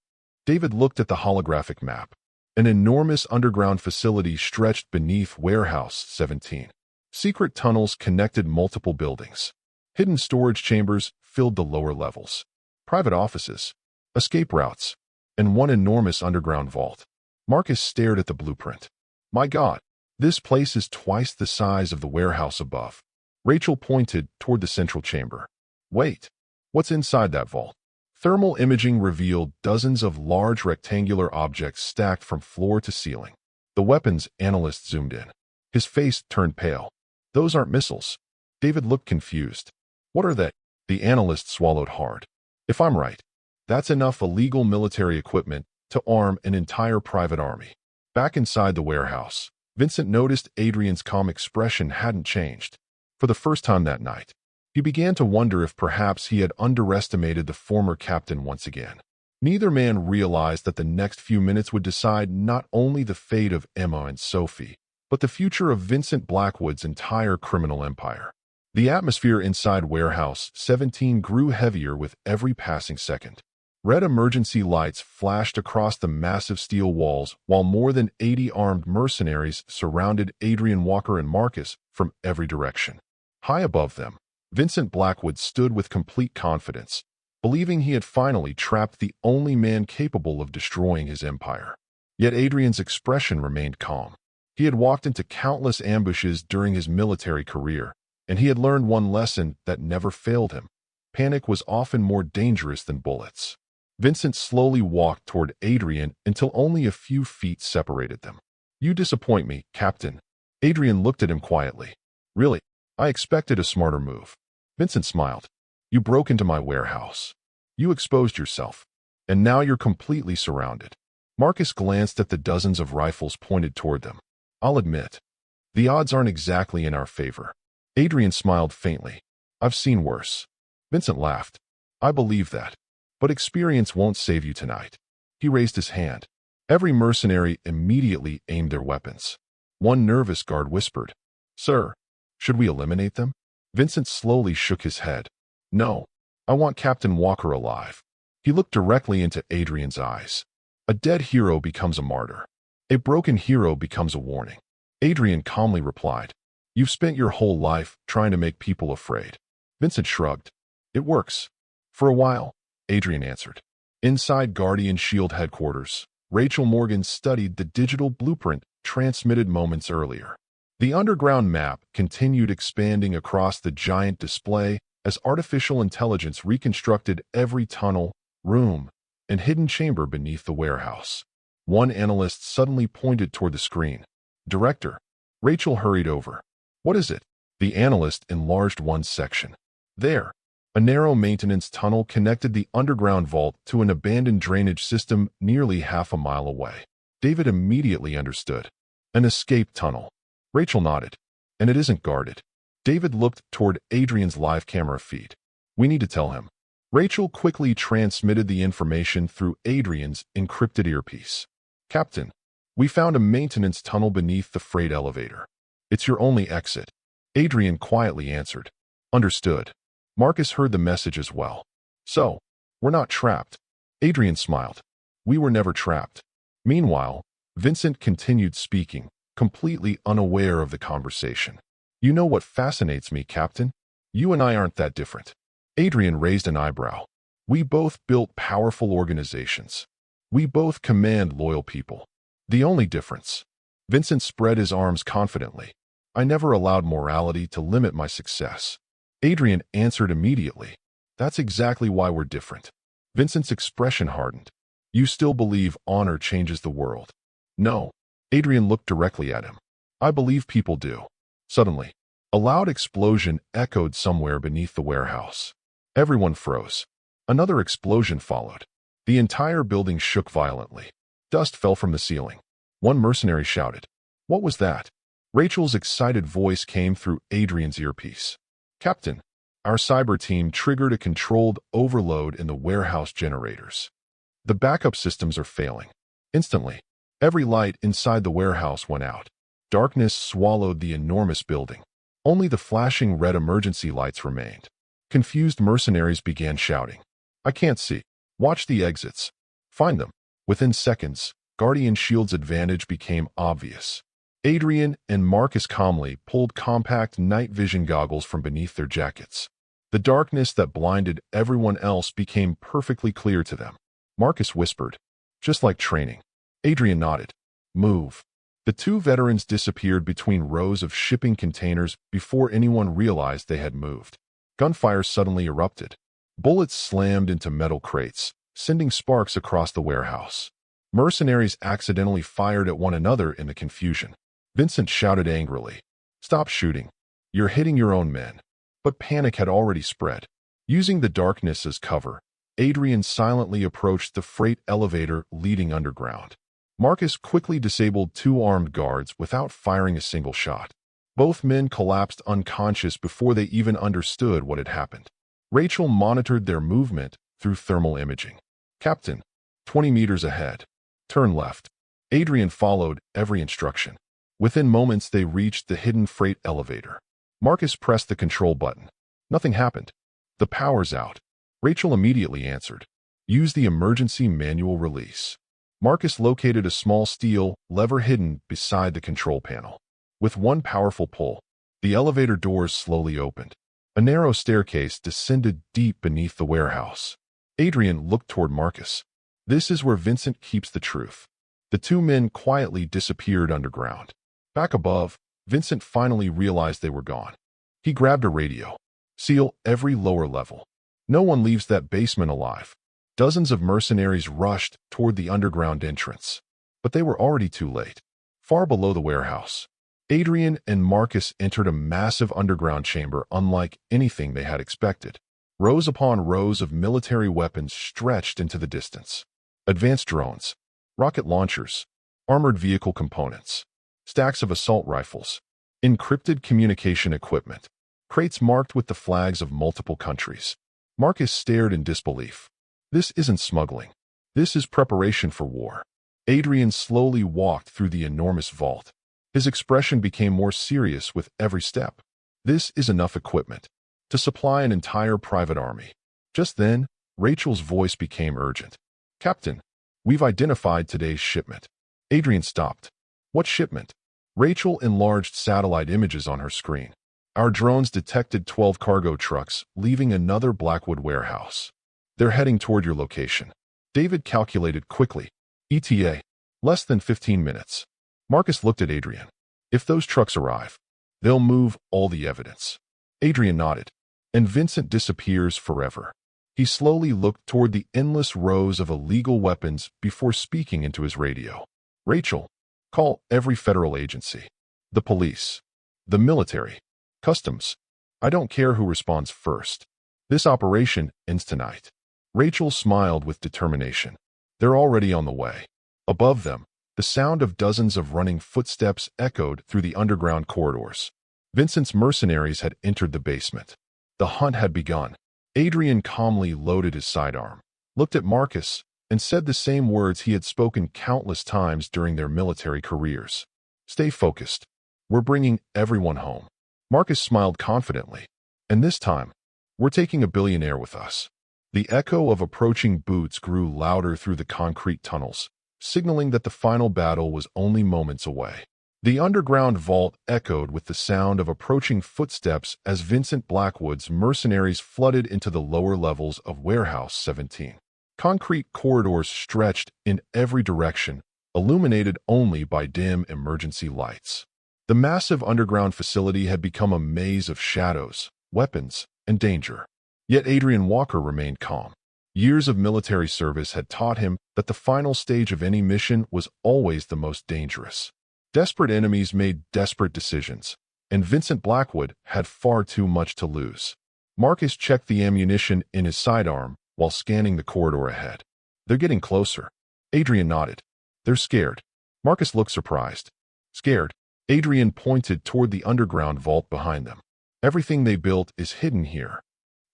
David looked at the holographic map. An enormous underground facility stretched beneath Warehouse 17. Secret tunnels connected multiple buildings. Hidden storage chambers filled the lower levels. Private offices, escape routes, and one enormous underground vault. Marcus stared at the blueprint. "My God, this place is twice the size of the warehouse above." Rachel pointed toward the central chamber. "Wait, what's inside that vault?" Thermal imaging revealed dozens of large rectangular objects stacked from floor to ceiling. The weapons analyst zoomed in. His face turned pale. Those aren't missiles. David looked confused. What are they? The analyst swallowed hard. If I'm right, that's enough illegal military equipment to arm an entire private army. Back inside the warehouse, Vincent noticed Adrian's calm expression hadn't changed. For the first time that night, he began to wonder if perhaps he had underestimated the former captain once again. Neither man realized that the next few minutes would decide not only the fate of Emma and Sophie, but the future of Vincent Blackwood's entire criminal empire. The atmosphere inside Warehouse 17 grew heavier with every passing second. Red emergency lights flashed across the massive steel walls while more than 80 armed mercenaries surrounded Adrian Walker and Marcus from every direction. High above them, Vincent Blackwood stood with complete confidence, believing he had finally trapped the only man capable of destroying his empire. Yet Adrian's expression remained calm. He had walked into countless ambushes during his military career, and he had learned one lesson that never failed him. Panic was often more dangerous than bullets. Vincent slowly walked toward Adrian until only a few feet separated them. "You disappoint me, Captain." Adrian looked at him quietly. "Really? I expected a smarter move." Vincent smiled. "You broke into my warehouse. You exposed yourself. And now you're completely surrounded." Marcus glanced at the dozens of rifles pointed toward them. "I'll admit, the odds aren't exactly in our favor." Adrian smiled faintly. "I've seen worse." Vincent laughed. "I believe that. But experience won't save you tonight." He raised his hand. Every mercenary immediately aimed their weapons. One nervous guard whispered, "Sir, should we eliminate them?" Vincent slowly shook his head. "No, I want Captain Walker alive." He looked directly into Adrian's eyes. "A dead hero becomes a martyr. A broken hero becomes a warning." Adrian calmly replied, "You've spent your whole life trying to make people afraid." Vincent shrugged. "It works." "For a while," Adrian answered. Inside Guardian Shield headquarters, Rachel Morgan studied the digital blueprint transmitted moments earlier. The underground map continued expanding across the giant display as artificial intelligence reconstructed every tunnel, room, and hidden chamber beneath the warehouse. One analyst suddenly pointed toward the screen. "Director." Rachel hurried over. "What is it?" The analyst enlarged one section. "There." A narrow maintenance tunnel connected the underground vault to an abandoned drainage system nearly half a mile away. David immediately understood. An escape tunnel. Rachel nodded. "And it isn't guarded." David looked toward Adrian's live camera feed. "We need to tell him." Rachel quickly transmitted the information through Adrian's encrypted earpiece. "Captain, we found a maintenance tunnel beneath the freight elevator. It's your only exit." Adrian quietly answered, "Understood." Marcus heard the message as well. "So, we're not trapped." Adrian smiled. "We were never trapped." Meanwhile, Vincent continued speaking, completely unaware of the conversation. "You know what fascinates me, Captain? You and I aren't that different." Adrian raised an eyebrow. "We both built powerful organizations. We both command loyal people. The only difference." Vincent spread his arms confidently. "I never allowed morality to limit my success." Adrian answered immediately. "That's exactly why we're different." Vincent's expression hardened. "You still believe honor changes the world?" "No." Adrian looked directly at him. "I believe people do." Suddenly, a loud explosion echoed somewhere beneath the warehouse. Everyone froze. Another explosion followed. The entire building shook violently. Dust fell from the ceiling. One mercenary shouted, "What was that?" Rachel's excited voice came through Adrian's earpiece. "Captain, our cyber team triggered a controlled overload in the warehouse generators. The backup systems are failing." Instantly, every light inside the warehouse went out. Darkness swallowed the enormous building. Only the flashing red emergency lights remained. Confused mercenaries began shouting, "I can't see. Watch the exits. Find them." Within seconds, Guardian Shield's advantage became obvious. Adrian and Marcus calmly pulled compact night vision goggles from beneath their jackets. The darkness that blinded everyone else became perfectly clear to them. Marcus whispered, "Just like training." Adrian nodded. "Move." The two veterans disappeared between rows of shipping containers before anyone realized they had moved. Gunfire suddenly erupted. Bullets slammed into metal crates, sending sparks across the warehouse. Mercenaries accidentally fired at one another in the confusion. Vincent shouted angrily, "Stop shooting. You're hitting your own men." But panic had already spread. Using the darkness as cover, Adrian silently approached the freight elevator leading underground. Marcus quickly disabled two armed guards without firing a single shot. Both men collapsed unconscious before they even understood what had happened. Rachel monitored their movement through thermal imaging. "Captain, 20 meters ahead. Turn left." Adrian followed every instruction. Within moments, they reached the hidden freight elevator. Marcus pressed the control button. Nothing happened. "The power's out." Rachel immediately answered, "Use the emergency manual release." Marcus located a small steel lever hidden beside the control panel. With one powerful pull, the elevator doors slowly opened. A narrow staircase descended deep beneath the warehouse. Adrian looked toward Marcus. "This is where Vincent keeps the truth." The two men quietly disappeared underground. Back above, Vincent finally realized they were gone. He grabbed a radio. "Seal every lower level. No one leaves that basement alive." Dozens of mercenaries rushed toward the underground entrance. But they were already too late. Far below the warehouse, Adrian and Marcus entered a massive underground chamber unlike anything they had expected. Rows upon rows of military weapons stretched into the distance. Advanced drones, rocket launchers, armored vehicle components, stacks of assault rifles, encrypted communication equipment, crates marked with the flags of multiple countries. Marcus stared in disbelief. "This isn't smuggling. This is preparation for war." Adrian slowly walked through the enormous vault. His expression became more serious with every step. "This is enough equipment to supply an entire private army." Just then, Rachel's voice became urgent. "Captain, we've identified today's shipment." Adrian stopped. "What shipment?" Rachel enlarged satellite images on her screen. "Our drones detected 12 cargo trucks leaving another Blackwood warehouse. They're heading toward your location." David calculated quickly. "ETA, less than 15 minutes. Marcus looked at Adrian. "If those trucks arrive, they'll move all the evidence." Adrian nodded. "And Vincent disappears forever." He slowly looked toward the endless rows of illegal weapons before speaking into his radio. "Rachel, call every federal agency. The police, the military, customs. I don't care who responds first. This operation ends tonight." Rachel smiled with determination. "They're already on the way." Above them, the sound of dozens of running footsteps echoed through the underground corridors. Vincent's mercenaries had entered the basement. The hunt had begun. Adrian calmly loaded his sidearm, looked at Marcus, and said the same words he had spoken countless times during their military careers. "Stay focused. We're bringing everyone home." Marcus smiled confidently. "And this time, we're taking a billionaire with us." The echo of approaching boots grew louder through the concrete tunnels, signaling that the final battle was only moments away. The underground vault echoed with the sound of approaching footsteps as Vincent Blackwood's mercenaries flooded into the lower levels of Warehouse 17. Concrete corridors stretched in every direction, illuminated only by dim emergency lights. The massive underground facility had become a maze of shadows, weapons, and danger. Yet Adrian Walker remained calm. Years of military service had taught him that the final stage of any mission was always the most dangerous. Desperate enemies made desperate decisions, and Vincent Blackwood had far too much to lose. Marcus checked the ammunition in his sidearm while scanning the corridor ahead. "They're getting closer." Adrian nodded. "They're scared." Marcus looked surprised. "Scared?" Adrian pointed toward the underground vault behind them. "Everything they built is hidden here.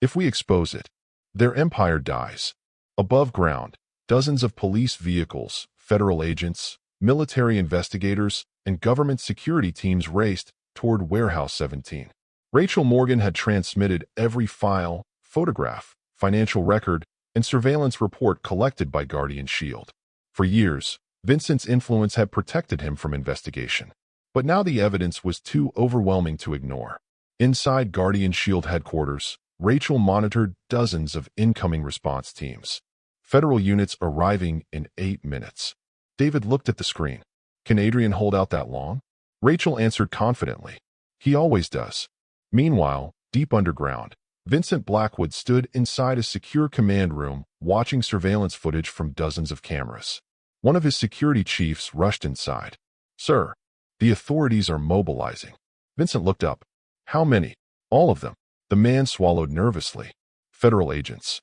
If we expose it, their empire dies." Above ground, dozens of police vehicles, federal agents, military investigators, and government security teams raced toward Warehouse 17. Rachel Morgan had transmitted every file, photograph, financial record, and surveillance report collected by Guardian Shield. For years, Vincent's influence had protected him from investigation. But now the evidence was too overwhelming to ignore. Inside Guardian Shield headquarters, Rachel monitored dozens of incoming response teams. Federal units arriving in 8 minutes. David looked at the screen. "Can Adrian hold out that long?" Rachel answered confidently. "He always does." Meanwhile, deep underground, Vincent Blackwood stood inside a secure command room, watching surveillance footage from dozens of cameras. One of his security chiefs rushed inside. "Sir, the authorities are mobilizing." Vincent looked up. "How many?" "All of them." The man swallowed nervously. "Federal agents,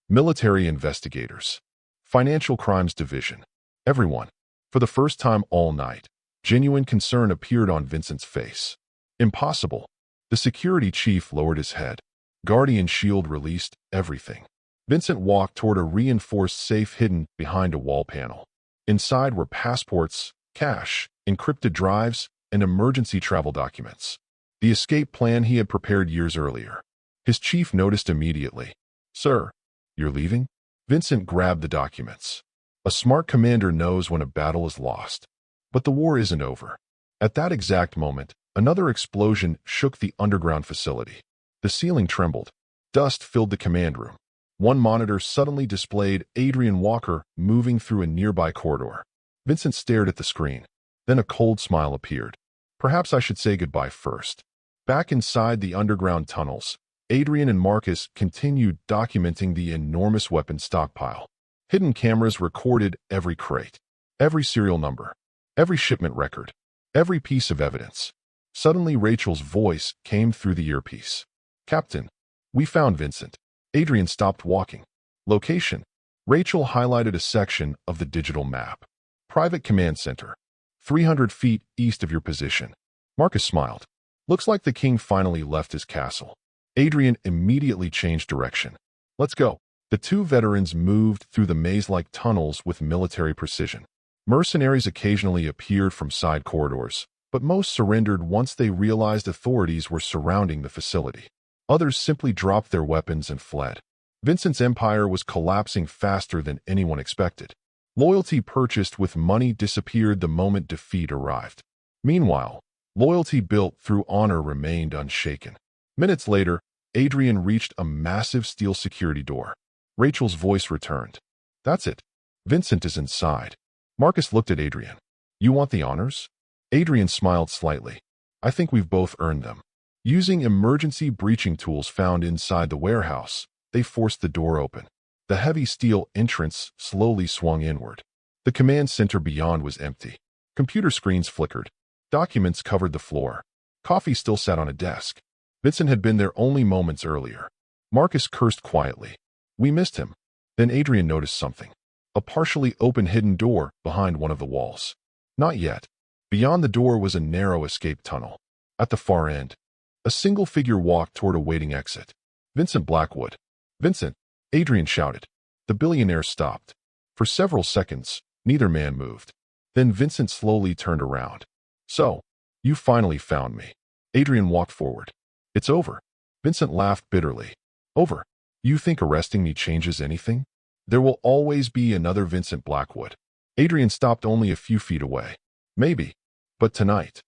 military investigators, Financial Crimes Division, everyone." For the first time all night, genuine concern appeared on Vincent's face. "Impossible." The security chief lowered his head. Guardian Shield released everything. Vincent walked toward a reinforced safe hidden behind a wall panel. Inside were passports, cash, encrypted drives, and emergency travel documents. The escape plan he had prepared years earlier. His chief noticed immediately. "Sir, you're leaving?" Vincent grabbed the documents. A smart commander knows when a battle is lost. But the war isn't over. At that exact moment, another explosion shook the underground facility. The ceiling trembled. Dust filled the command room. One monitor suddenly displayed Adrian Walker moving through a nearby corridor. Vincent stared at the screen. Then a cold smile appeared. "Perhaps I should say goodbye first." Back inside the underground tunnels, Adrian and Marcus continued documenting the enormous weapon stockpile. Hidden cameras recorded every crate, every serial number, every shipment record, every piece of evidence. Suddenly Rachel's voice came through the earpiece. "Captain, we found Vincent." Adrian stopped walking. Location. Rachel highlighted a section of the digital map. "Private command center. 300 feet east of your position." Marcus smiled. "Looks like the king finally left his castle." Adrian immediately changed direction. "Let's go." The two veterans moved through the maze-like tunnels with military precision. Mercenaries occasionally appeared from side corridors, but most surrendered once they realized authorities were surrounding the facility. Others simply dropped their weapons and fled. Vincent's empire was collapsing faster than anyone expected. Loyalty purchased with money disappeared the moment defeat arrived. Meanwhile, loyalty built through honor remained unshaken. Minutes later, Adrian reached a massive steel security door. Rachel's voice returned. "That's it. Vincent is inside." Marcus looked at Adrian. "You want the honors?" Adrian smiled slightly. "I think we've both earned them." Using emergency breaching tools found inside the warehouse, they forced the door open. The heavy steel entrance slowly swung inward. The command center beyond was empty. Computer screens flickered. Documents covered the floor. Coffee still sat on a desk. Vincent had been there only moments earlier. Marcus cursed quietly. "We missed him." Then Adrian noticed something. A partially open hidden door behind one of the walls. Not yet. Beyond the door was a narrow escape tunnel. At the far end, a single figure walked toward a waiting exit. Vincent Blackwood. "Vincent!" Adrian shouted. The billionaire stopped. For several seconds, neither man moved. Then Vincent slowly turned around. "So, you finally found me." Adrian walked forward. "It's over." Vincent laughed bitterly. "Over? You think arresting me changes anything? There will always be another Vincent Blackwood." Adrian stopped only a few feet away. "Maybe. But tonight,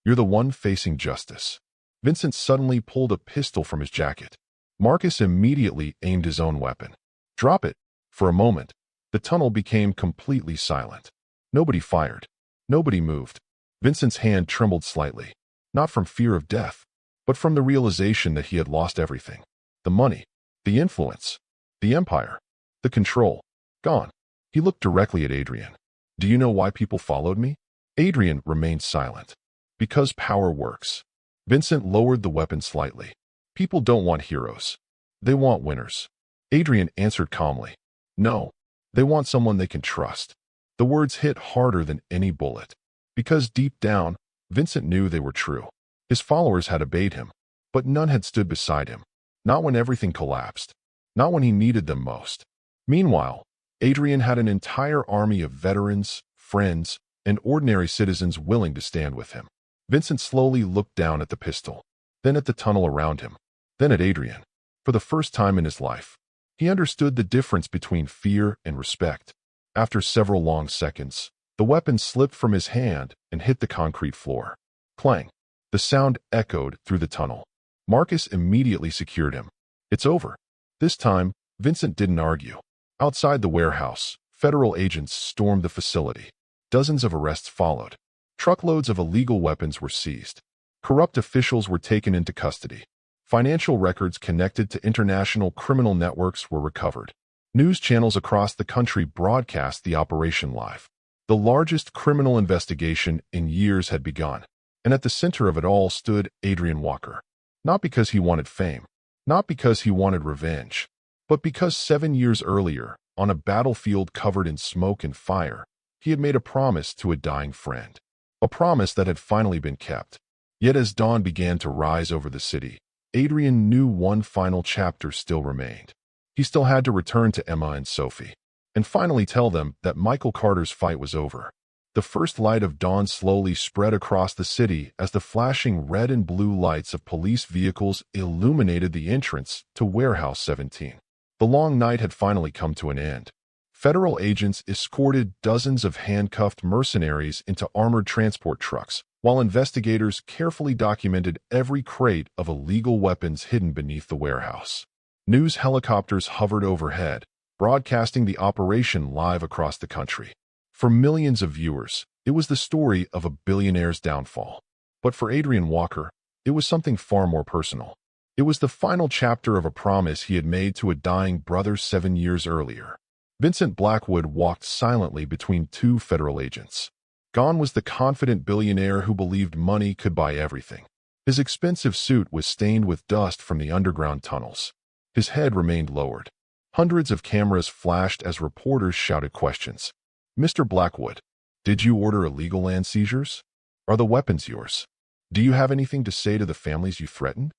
you're the one facing justice." Vincent suddenly pulled a pistol from his jacket. Marcus immediately aimed his own weapon. "Drop it." For a moment, the tunnel became completely silent. Nobody fired. Nobody moved. Vincent's hand trembled slightly, not from fear of death, but from the realization that he had lost everything. The money, the influence, the empire, the control. Gone. He looked directly at Adrian. "Do you know why people followed me?" Adrian remained silent. "Because power works." Vincent lowered the weapon slightly. "People don't want heroes. They want winners." Adrian answered calmly. "No. They want someone they can trust." The words hit harder than any bullet. Because deep down, Vincent knew they were true. His followers had obeyed him, but none had stood beside him. Not when everything collapsed. Not when he needed them most. Meanwhile, Adrian had an entire army of veterans, friends, and ordinary citizens willing to stand with him. Vincent slowly looked down at the pistol, then at the tunnel around him, then at Adrian. For the first time in his life, he understood the difference between fear and respect. After several long seconds, the weapon slipped from his hand and hit the concrete floor. Clang. The sound echoed through the tunnel. Marcus immediately secured him. "It's over." This time, Vincent didn't argue. Outside the warehouse, federal agents stormed the facility. Dozens of arrests followed. Truckloads of illegal weapons were seized. Corrupt officials were taken into custody. Financial records connected to international criminal networks were recovered. News channels across the country broadcast the operation live. The largest criminal investigation in years had begun, and at the center of it all stood Adrian Walker. Not because he wanted fame, not because he wanted revenge, but because 7 years earlier, on a battlefield covered in smoke and fire, he had made a promise to a dying friend. A promise that had finally been kept. Yet as dawn began to rise over the city, Adrian knew one final chapter still remained. He still had to return to Emma and Sophie, and finally tell them that Michael Carter's fight was over. The first light of dawn slowly spread across the city as the flashing red and blue lights of police vehicles illuminated the entrance to Warehouse 17. The long night had finally come to an end. Federal agents escorted dozens of handcuffed mercenaries into armored transport trucks, while investigators carefully documented every crate of illegal weapons hidden beneath the warehouse. News helicopters hovered overhead, broadcasting the operation live across the country. For millions of viewers, it was the story of a billionaire's downfall. But for Adrian Walker, it was something far more personal. It was the final chapter of a promise he had made to a dying brother 7 years earlier. Vincent Blackwood walked silently between two federal agents. Gone was the confident billionaire who believed money could buy everything. His expensive suit was stained with dust from the underground tunnels. His head remained lowered. Hundreds of cameras flashed as reporters shouted questions. "Mr. Blackwood, did you order illegal land seizures? Are the weapons yours? Do you have anything to say to the families you threatened?"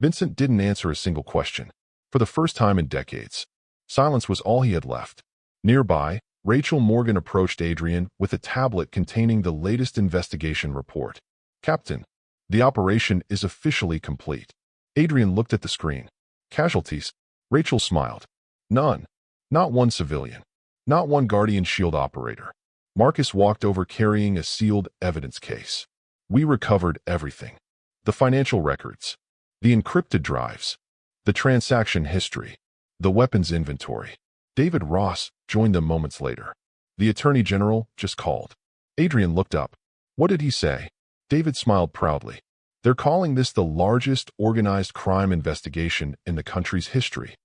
Vincent didn't answer a single question. For the first time in decades, silence was all he had left. Nearby, Rachel Morgan approached Adrian with a tablet containing the latest investigation report. "Captain, the operation is officially complete." Adrian looked at the screen. "Casualties?" Rachel smiled. "None. Not one civilian. Not one Guardian Shield operator." Marcus walked over carrying a sealed evidence case. "We recovered everything. The financial records, the encrypted drives, the transaction history, the weapons inventory." David Ross joined them moments later. "The Attorney General just called." Adrian looked up. "What did he say?" David smiled proudly. "They're calling this the largest organized crime investigation in the country's history."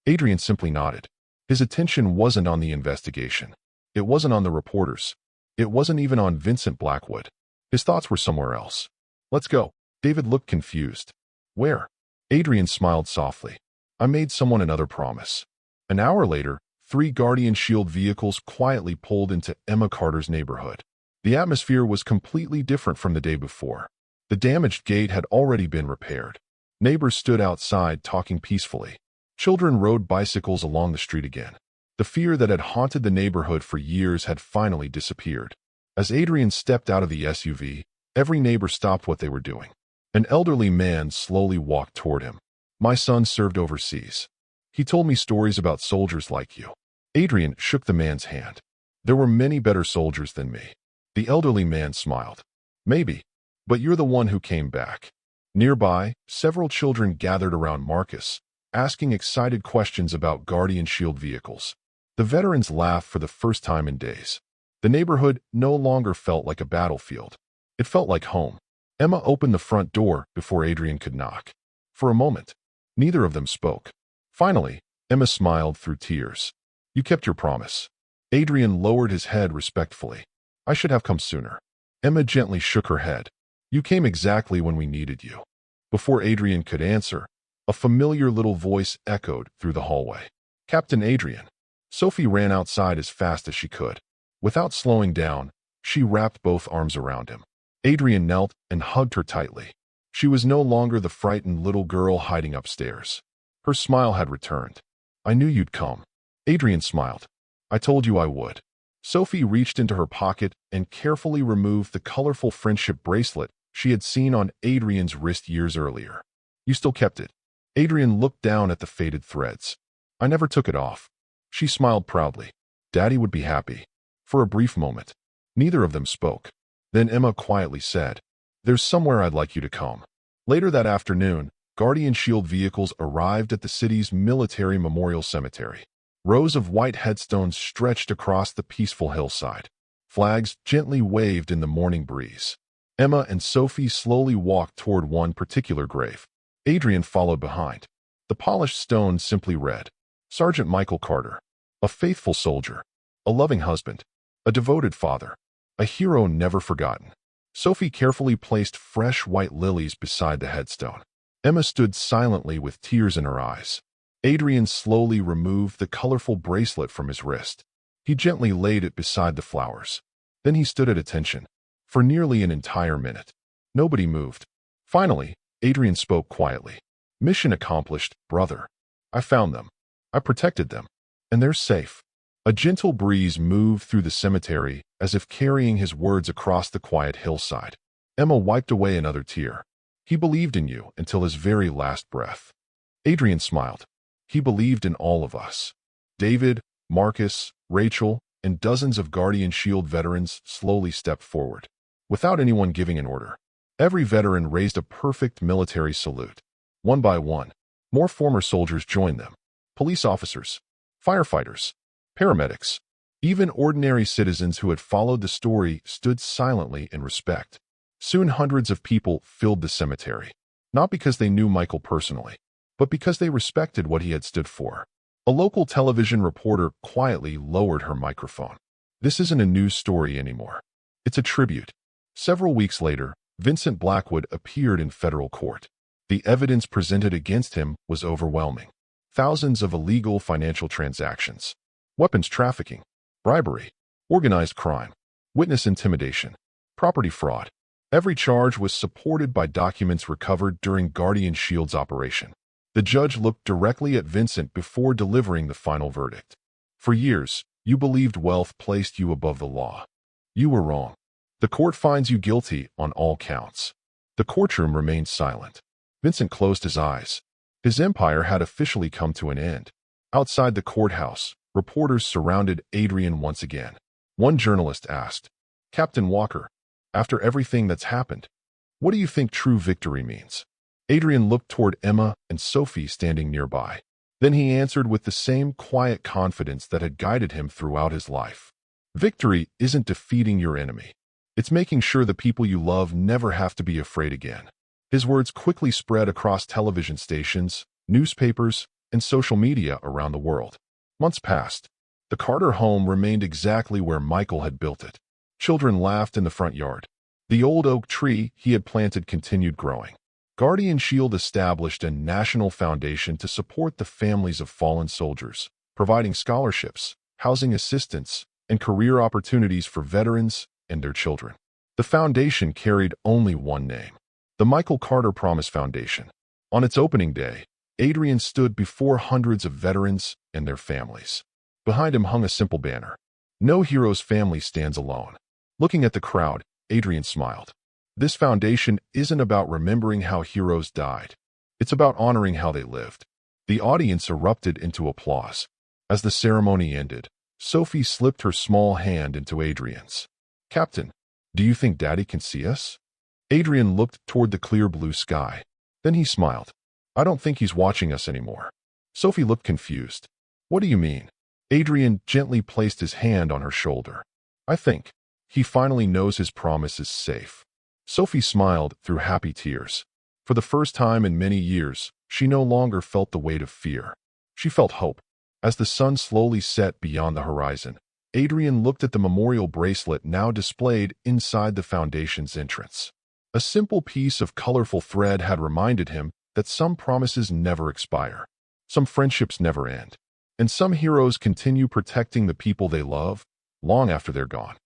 Adrian simply nodded. His attention wasn't on the investigation. It wasn't on the reporters. It wasn't even on Vincent Blackwood. His thoughts were somewhere else. "Let's go." David looked confused. "Where?" Adrian smiled softly. "I made someone another promise." An hour later, 3 Guardian Shield vehicles quietly pulled into Emma Carter's neighborhood. The atmosphere was completely different from the day before. The damaged gate had already been repaired. Neighbors stood outside talking peacefully. Children rode bicycles along the street again. The fear that had haunted the neighborhood for years had finally disappeared. As Adrian stepped out of the SUV, every neighbor stopped what they were doing. An elderly man slowly walked toward him. "My son served overseas. He told me stories about soldiers like you." Adrian shook the man's hand. "There were many better soldiers than me." The elderly man smiled. "Maybe, but you're the one who came back." Nearby, several children gathered around Marcus, asking excited questions about Guardian Shield vehicles. The veterans laughed for the first time in days. The neighborhood no longer felt like a battlefield. It felt like home. Emma opened the front door before Adrian could knock. For a moment, neither of them spoke. Finally, Emma smiled through tears. "You kept your promise." Adrian lowered his head respectfully. "I should have come sooner." Emma gently shook her head. "You came exactly when we needed you." Before Adrian could answer, a familiar little voice echoed through the hallway. "Captain Adrian." Sophie ran outside as fast as she could. Without slowing down, she wrapped both arms around him. Adrian knelt and hugged her tightly. She was no longer the frightened little girl hiding upstairs. Her smile had returned. "I knew you'd come." Adrian smiled. "I told you I would." Sophie reached into her pocket and carefully removed the colorful friendship bracelet she had seen on Adrian's wrist years earlier. "You still kept it." Adrian looked down at the faded threads. "I never took it off." She smiled proudly. "Daddy would be happy." For a brief moment, neither of them spoke. Then Emma quietly said, "There's somewhere I'd like you to come." Later that afternoon, Guardian Shield vehicles arrived at the city's military memorial cemetery. Rows of white headstones stretched across the peaceful hillside. Flags gently waved in the morning breeze. Emma and Sophie slowly walked toward one particular grave. Adrian followed behind. The polished stone simply read, Sergeant Michael Carter, a faithful soldier, a loving husband, a devoted father, a hero never forgotten. Sophie carefully placed fresh white lilies beside the headstone. Emma stood silently with tears in her eyes. Adrian slowly removed the colorful bracelet from his wrist. He gently laid it beside the flowers. Then he stood at attention. For nearly an entire minute, nobody moved. Finally, Adrian spoke quietly. Mission accomplished, brother. I found them. I protected them. And they're safe. A gentle breeze moved through the cemetery as if carrying his words across the quiet hillside. Emma wiped away another tear. He believed in you until his very last breath. Adrian smiled. He believed in all of us. David, Marcus, Rachel, and dozens of Guardian Shield veterans slowly stepped forward. Without anyone giving an order, every veteran raised a perfect military salute. One by one, more former soldiers joined them. Police officers, firefighters, paramedics, even ordinary citizens who had followed the story stood silently in respect. Soon hundreds of people filled the cemetery, not because they knew Michael personally, but because they respected what he had stood for. A local television reporter quietly lowered her microphone. This isn't a news story anymore. It's a tribute. Several weeks later, Vincent Blackwood appeared in federal court. The evidence presented against him was overwhelming. Thousands of illegal financial transactions, weapons trafficking, bribery, organized crime, witness intimidation, property fraud. Every charge was supported by documents recovered during Guardian Shield's operation. The judge looked directly at Vincent before delivering the final verdict. For years, you believed wealth placed you above the law. You were wrong. The court finds you guilty on all counts. The courtroom remained silent. Vincent closed his eyes. His empire had officially come to an end. Outside the courthouse, reporters surrounded Adrian once again. One journalist asked, Captain Walker, after everything that's happened, what do you think true victory means? Adrian looked toward Emma and Sophie standing nearby. Then he answered with the same quiet confidence that had guided him throughout his life. Victory isn't defeating your enemy. It's making sure the people you love never have to be afraid again. His words quickly spread across television stations, newspapers, and social media around the world. Months passed. The Carter home remained exactly where Michael had built it. Children laughed in the front yard. The old oak tree he had planted continued growing. Guardian Shield established a national foundation to support the families of fallen soldiers, providing scholarships, housing assistance, and career opportunities for veterans and their children. The foundation carried only one name, the Michael Carter Promise Foundation. On its opening day, Adrian stood before hundreds of veterans and their families. Behind him hung a simple banner. No hero's family stands alone. Looking at the crowd, Adrian smiled. This foundation isn't about remembering how heroes died. It's about honoring how they lived. The audience erupted into applause. As the ceremony ended, Sophie slipped her small hand into Adrian's. Captain, do you think Daddy can see us? Adrian looked toward the clear blue sky. Then he smiled. I don't think he's watching us anymore. Sophie looked confused. What do you mean? Adrian gently placed his hand on her shoulder. I think he finally knows his promise is safe. Sophie smiled through happy tears. For the first time in many years, she no longer felt the weight of fear. She felt hope. As the sun slowly set beyond the horizon, Adrian looked at the memorial bracelet now displayed inside the foundation's entrance. A simple piece of colorful thread had reminded him that some promises never expire, some friendships never end, and some heroes continue protecting the people they love long after they're gone.